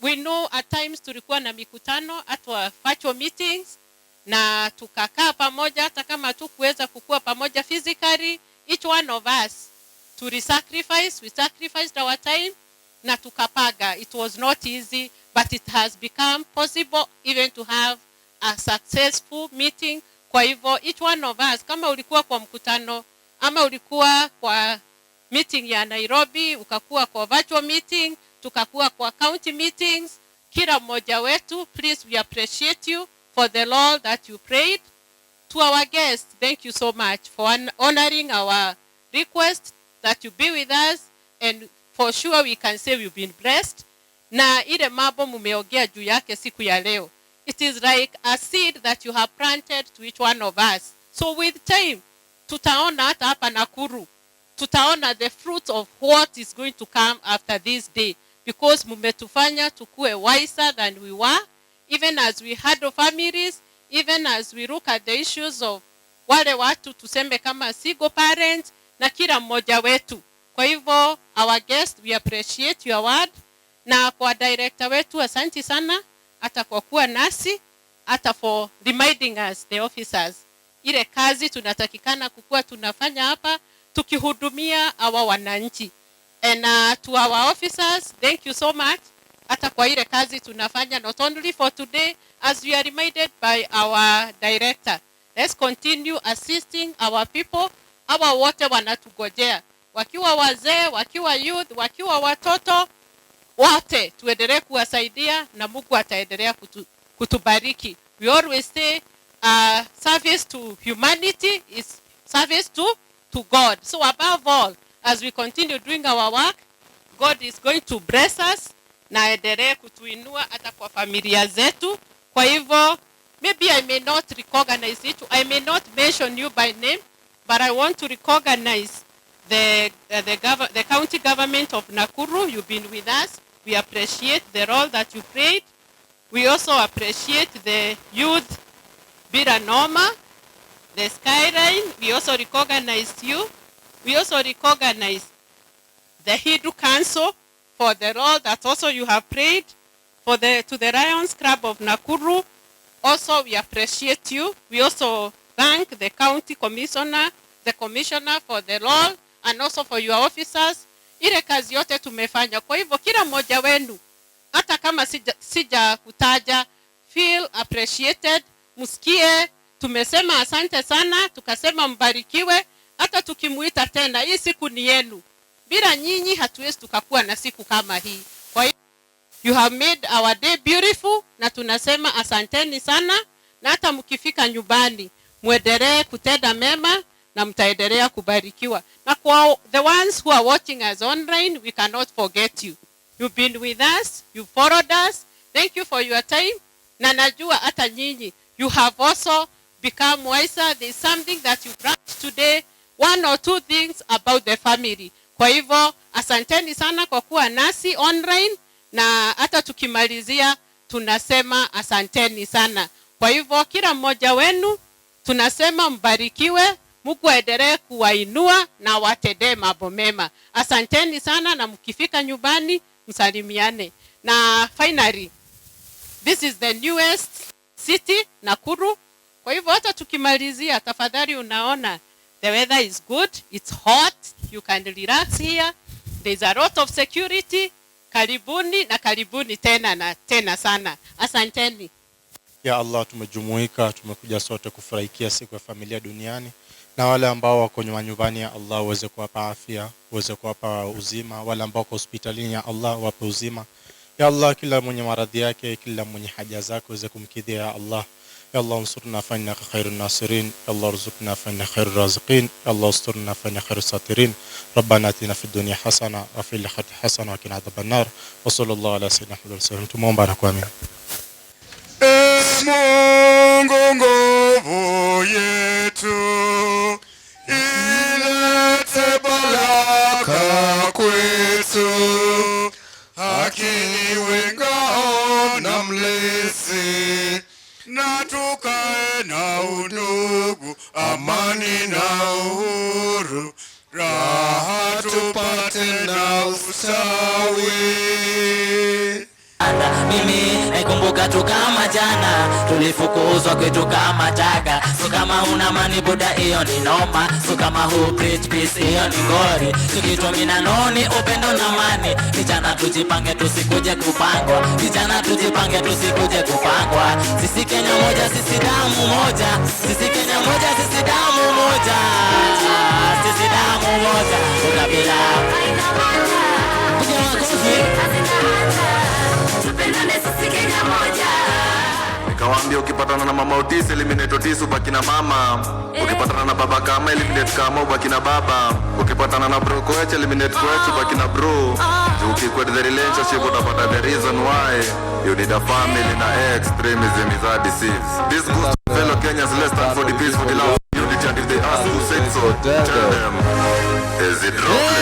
We know at times tulikuwa na mikutano at virtual meetings na tukakaa pamoja hata kama tukuweza kukua pamoja physically. Each one of us to sacrifice, we sacrificed our time na tukapaga. It was not easy, but it has become possible even to have a successful meeting. Kwa hivyo each one of us, kama ulikuwa kwa mkutano ama ulikuwa kwa meeting ya Nairobi, ukakuwa kwa virtual meeting, tukakuwa kwa county meetings, kila mmoja wetu, please we appreciate you for the Lord that you prayed. To our guests, thank you so much for honoring our request that you be with us, and for sure we can say we've been blessed. Na ile mambo mumeongea juu yake siku ya leo, it is like a seed that you have planted to each one of us. So with time, tutaona hata hapa Nakuru, tutaona the fruit of what is going to come after this day, because mumetufanya tukue wiser than we were, even as we handle families, even as we look at the issues of wale watu tuseme kama single parents na kila mmoja wetu. Kwa hivyo our guest, we appreciate your word, na kwa director wetu asante sana hata kwa kuwa nasi, hata for reminding us the officers ile kazi tunatakikana kukua tunafanya hapa tukihudumia our wananchi. And to our officers, thank you so much hata kwa ile kazi tunafanya, not only for today, as we are reminded by our director. Let's continue assisting our people. Hawa wote wanatugojea, wakiwa wazee, wakiwa youth, wakiwa watoto, wote tuendelee kuwasaidia na Mungu ataendelea kutubariki. We always say service to humanity is service to God. So above all, as we continue doing our work, God is going to bless us na aendelee kutuinua hata kwa familia zetu. Kwa hivyo, maybe I may not recognize it, I may not mention you by name, but I want to recognize the county government of Nakuru. You've been with us. We appreciate the role that you played. We also appreciate the youth, Bira Noma, the Skyline. We also recognize you. We also recognize the Hindu Council for the role that also you have played to the Lions Club of Nakuru. Also, we appreciate you. We also thank the county commissioner, the commissioner for the role, and also for your officers. Ile kazi yote tumefanya. Kwa hivyo kila mmoja wenu, hata kama sija kutaja, feel appreciated. Musikie, tumesema asante sana, tukasema mbarikiwe, hata tukimuita tena, hii siku ni yenu. Bila nyinyi hatuwezi tukakuwa na siku kama hii. Kwa hiyo, you have made our day beautiful, na tunasema asanteni sana, na hata mkifika nyumbani, muendelee kutenda mema, na mtaendelea kubarikiwa. Na kwa the ones who are watching us online, we cannot forget you. You've been with us, you followed us. Thank you for your time. Na najua hata nyinyi, you have also become wiser. There's something that you brought today, one or two things about the family. Kwa hivyo, asanteni sana kwa kuwa nasi online, na hata tukimalizia, tunasema asanteni sana. Kwa hivyo, kila mmoja wenu, tunasema mbarikiwe, Mungu aendelee kuwainua na watendee mambo mema. Asanteni sana, na mkifika nyumbani, msalimiane. Na finally, this is the newest city, Nakuru. Kwa hivyo hata tukimalizia, tafadhali unaona, the weather is good, it's hot, you can relax here. There's a lot of security. Karibuni na karibuni tena na tena sana. Asanteni. Ya Allah, tumejumuika, tumekuja sote kufurahikia siku ya familia duniani, na wale ambao wako nyumbani ya Allah uweze kuwapa afya, uweze kuwapa uzima. Wale ambao wako hospitalini ya Allah wape uzima. Ya Allah, kila mwenye maradhi yake, kila mwenye haja zake uweze kumkidhia ya Allah. Ya Allah, unsurna fa innaka khairun nasirin. Ya Allah, rzuqna fa innaka khairur raziqin. Ya Allah, usturna fa innaka khairus satirin. Rabbana atina fid dunya hasana wa fil akhirati hasana wa qina adhaban nar. Wa sallallahu ala sayyidina Muhammad sallallahu alaihi wasallam. Tumeomba na kuamini. Mungu nguvu yetu, ilete baraka kwetu, akili ngao na mlezi, na tukae na udugu, amani na uhuru, raha tupate na ustawi. Mimi naikumbuka tu kama jana, tulifukuzwa kwetu kama taka. So kama una mani buda, hiyo ni noma. So kama who preach peace, hiyo ni ngori. Tukitumina noni upendo na mani. Vijana tujipange tusikuje kupangwa, vijana tujipange tusikuje kupangwa. Sisi Kenya moja, sisi damu moja, sisi Kenya moja, sisi damu moja, sisi damu moja. Ukabila Nikawambia ukipatana na mama Otis, eliminate Otis ubaki na mama. Ukipatana na baba kama, eliminate kama ubaki na baba. Ukipatana na bro Koech, eliminate Koech ubaki na bro. Ukiquit the relationship utapata the reason why. You need a family na extremism is a disease. This goes to fellow Kenyans, less than for the peace, for the love, unity, and if they ask who said so, tell them, is it wrong?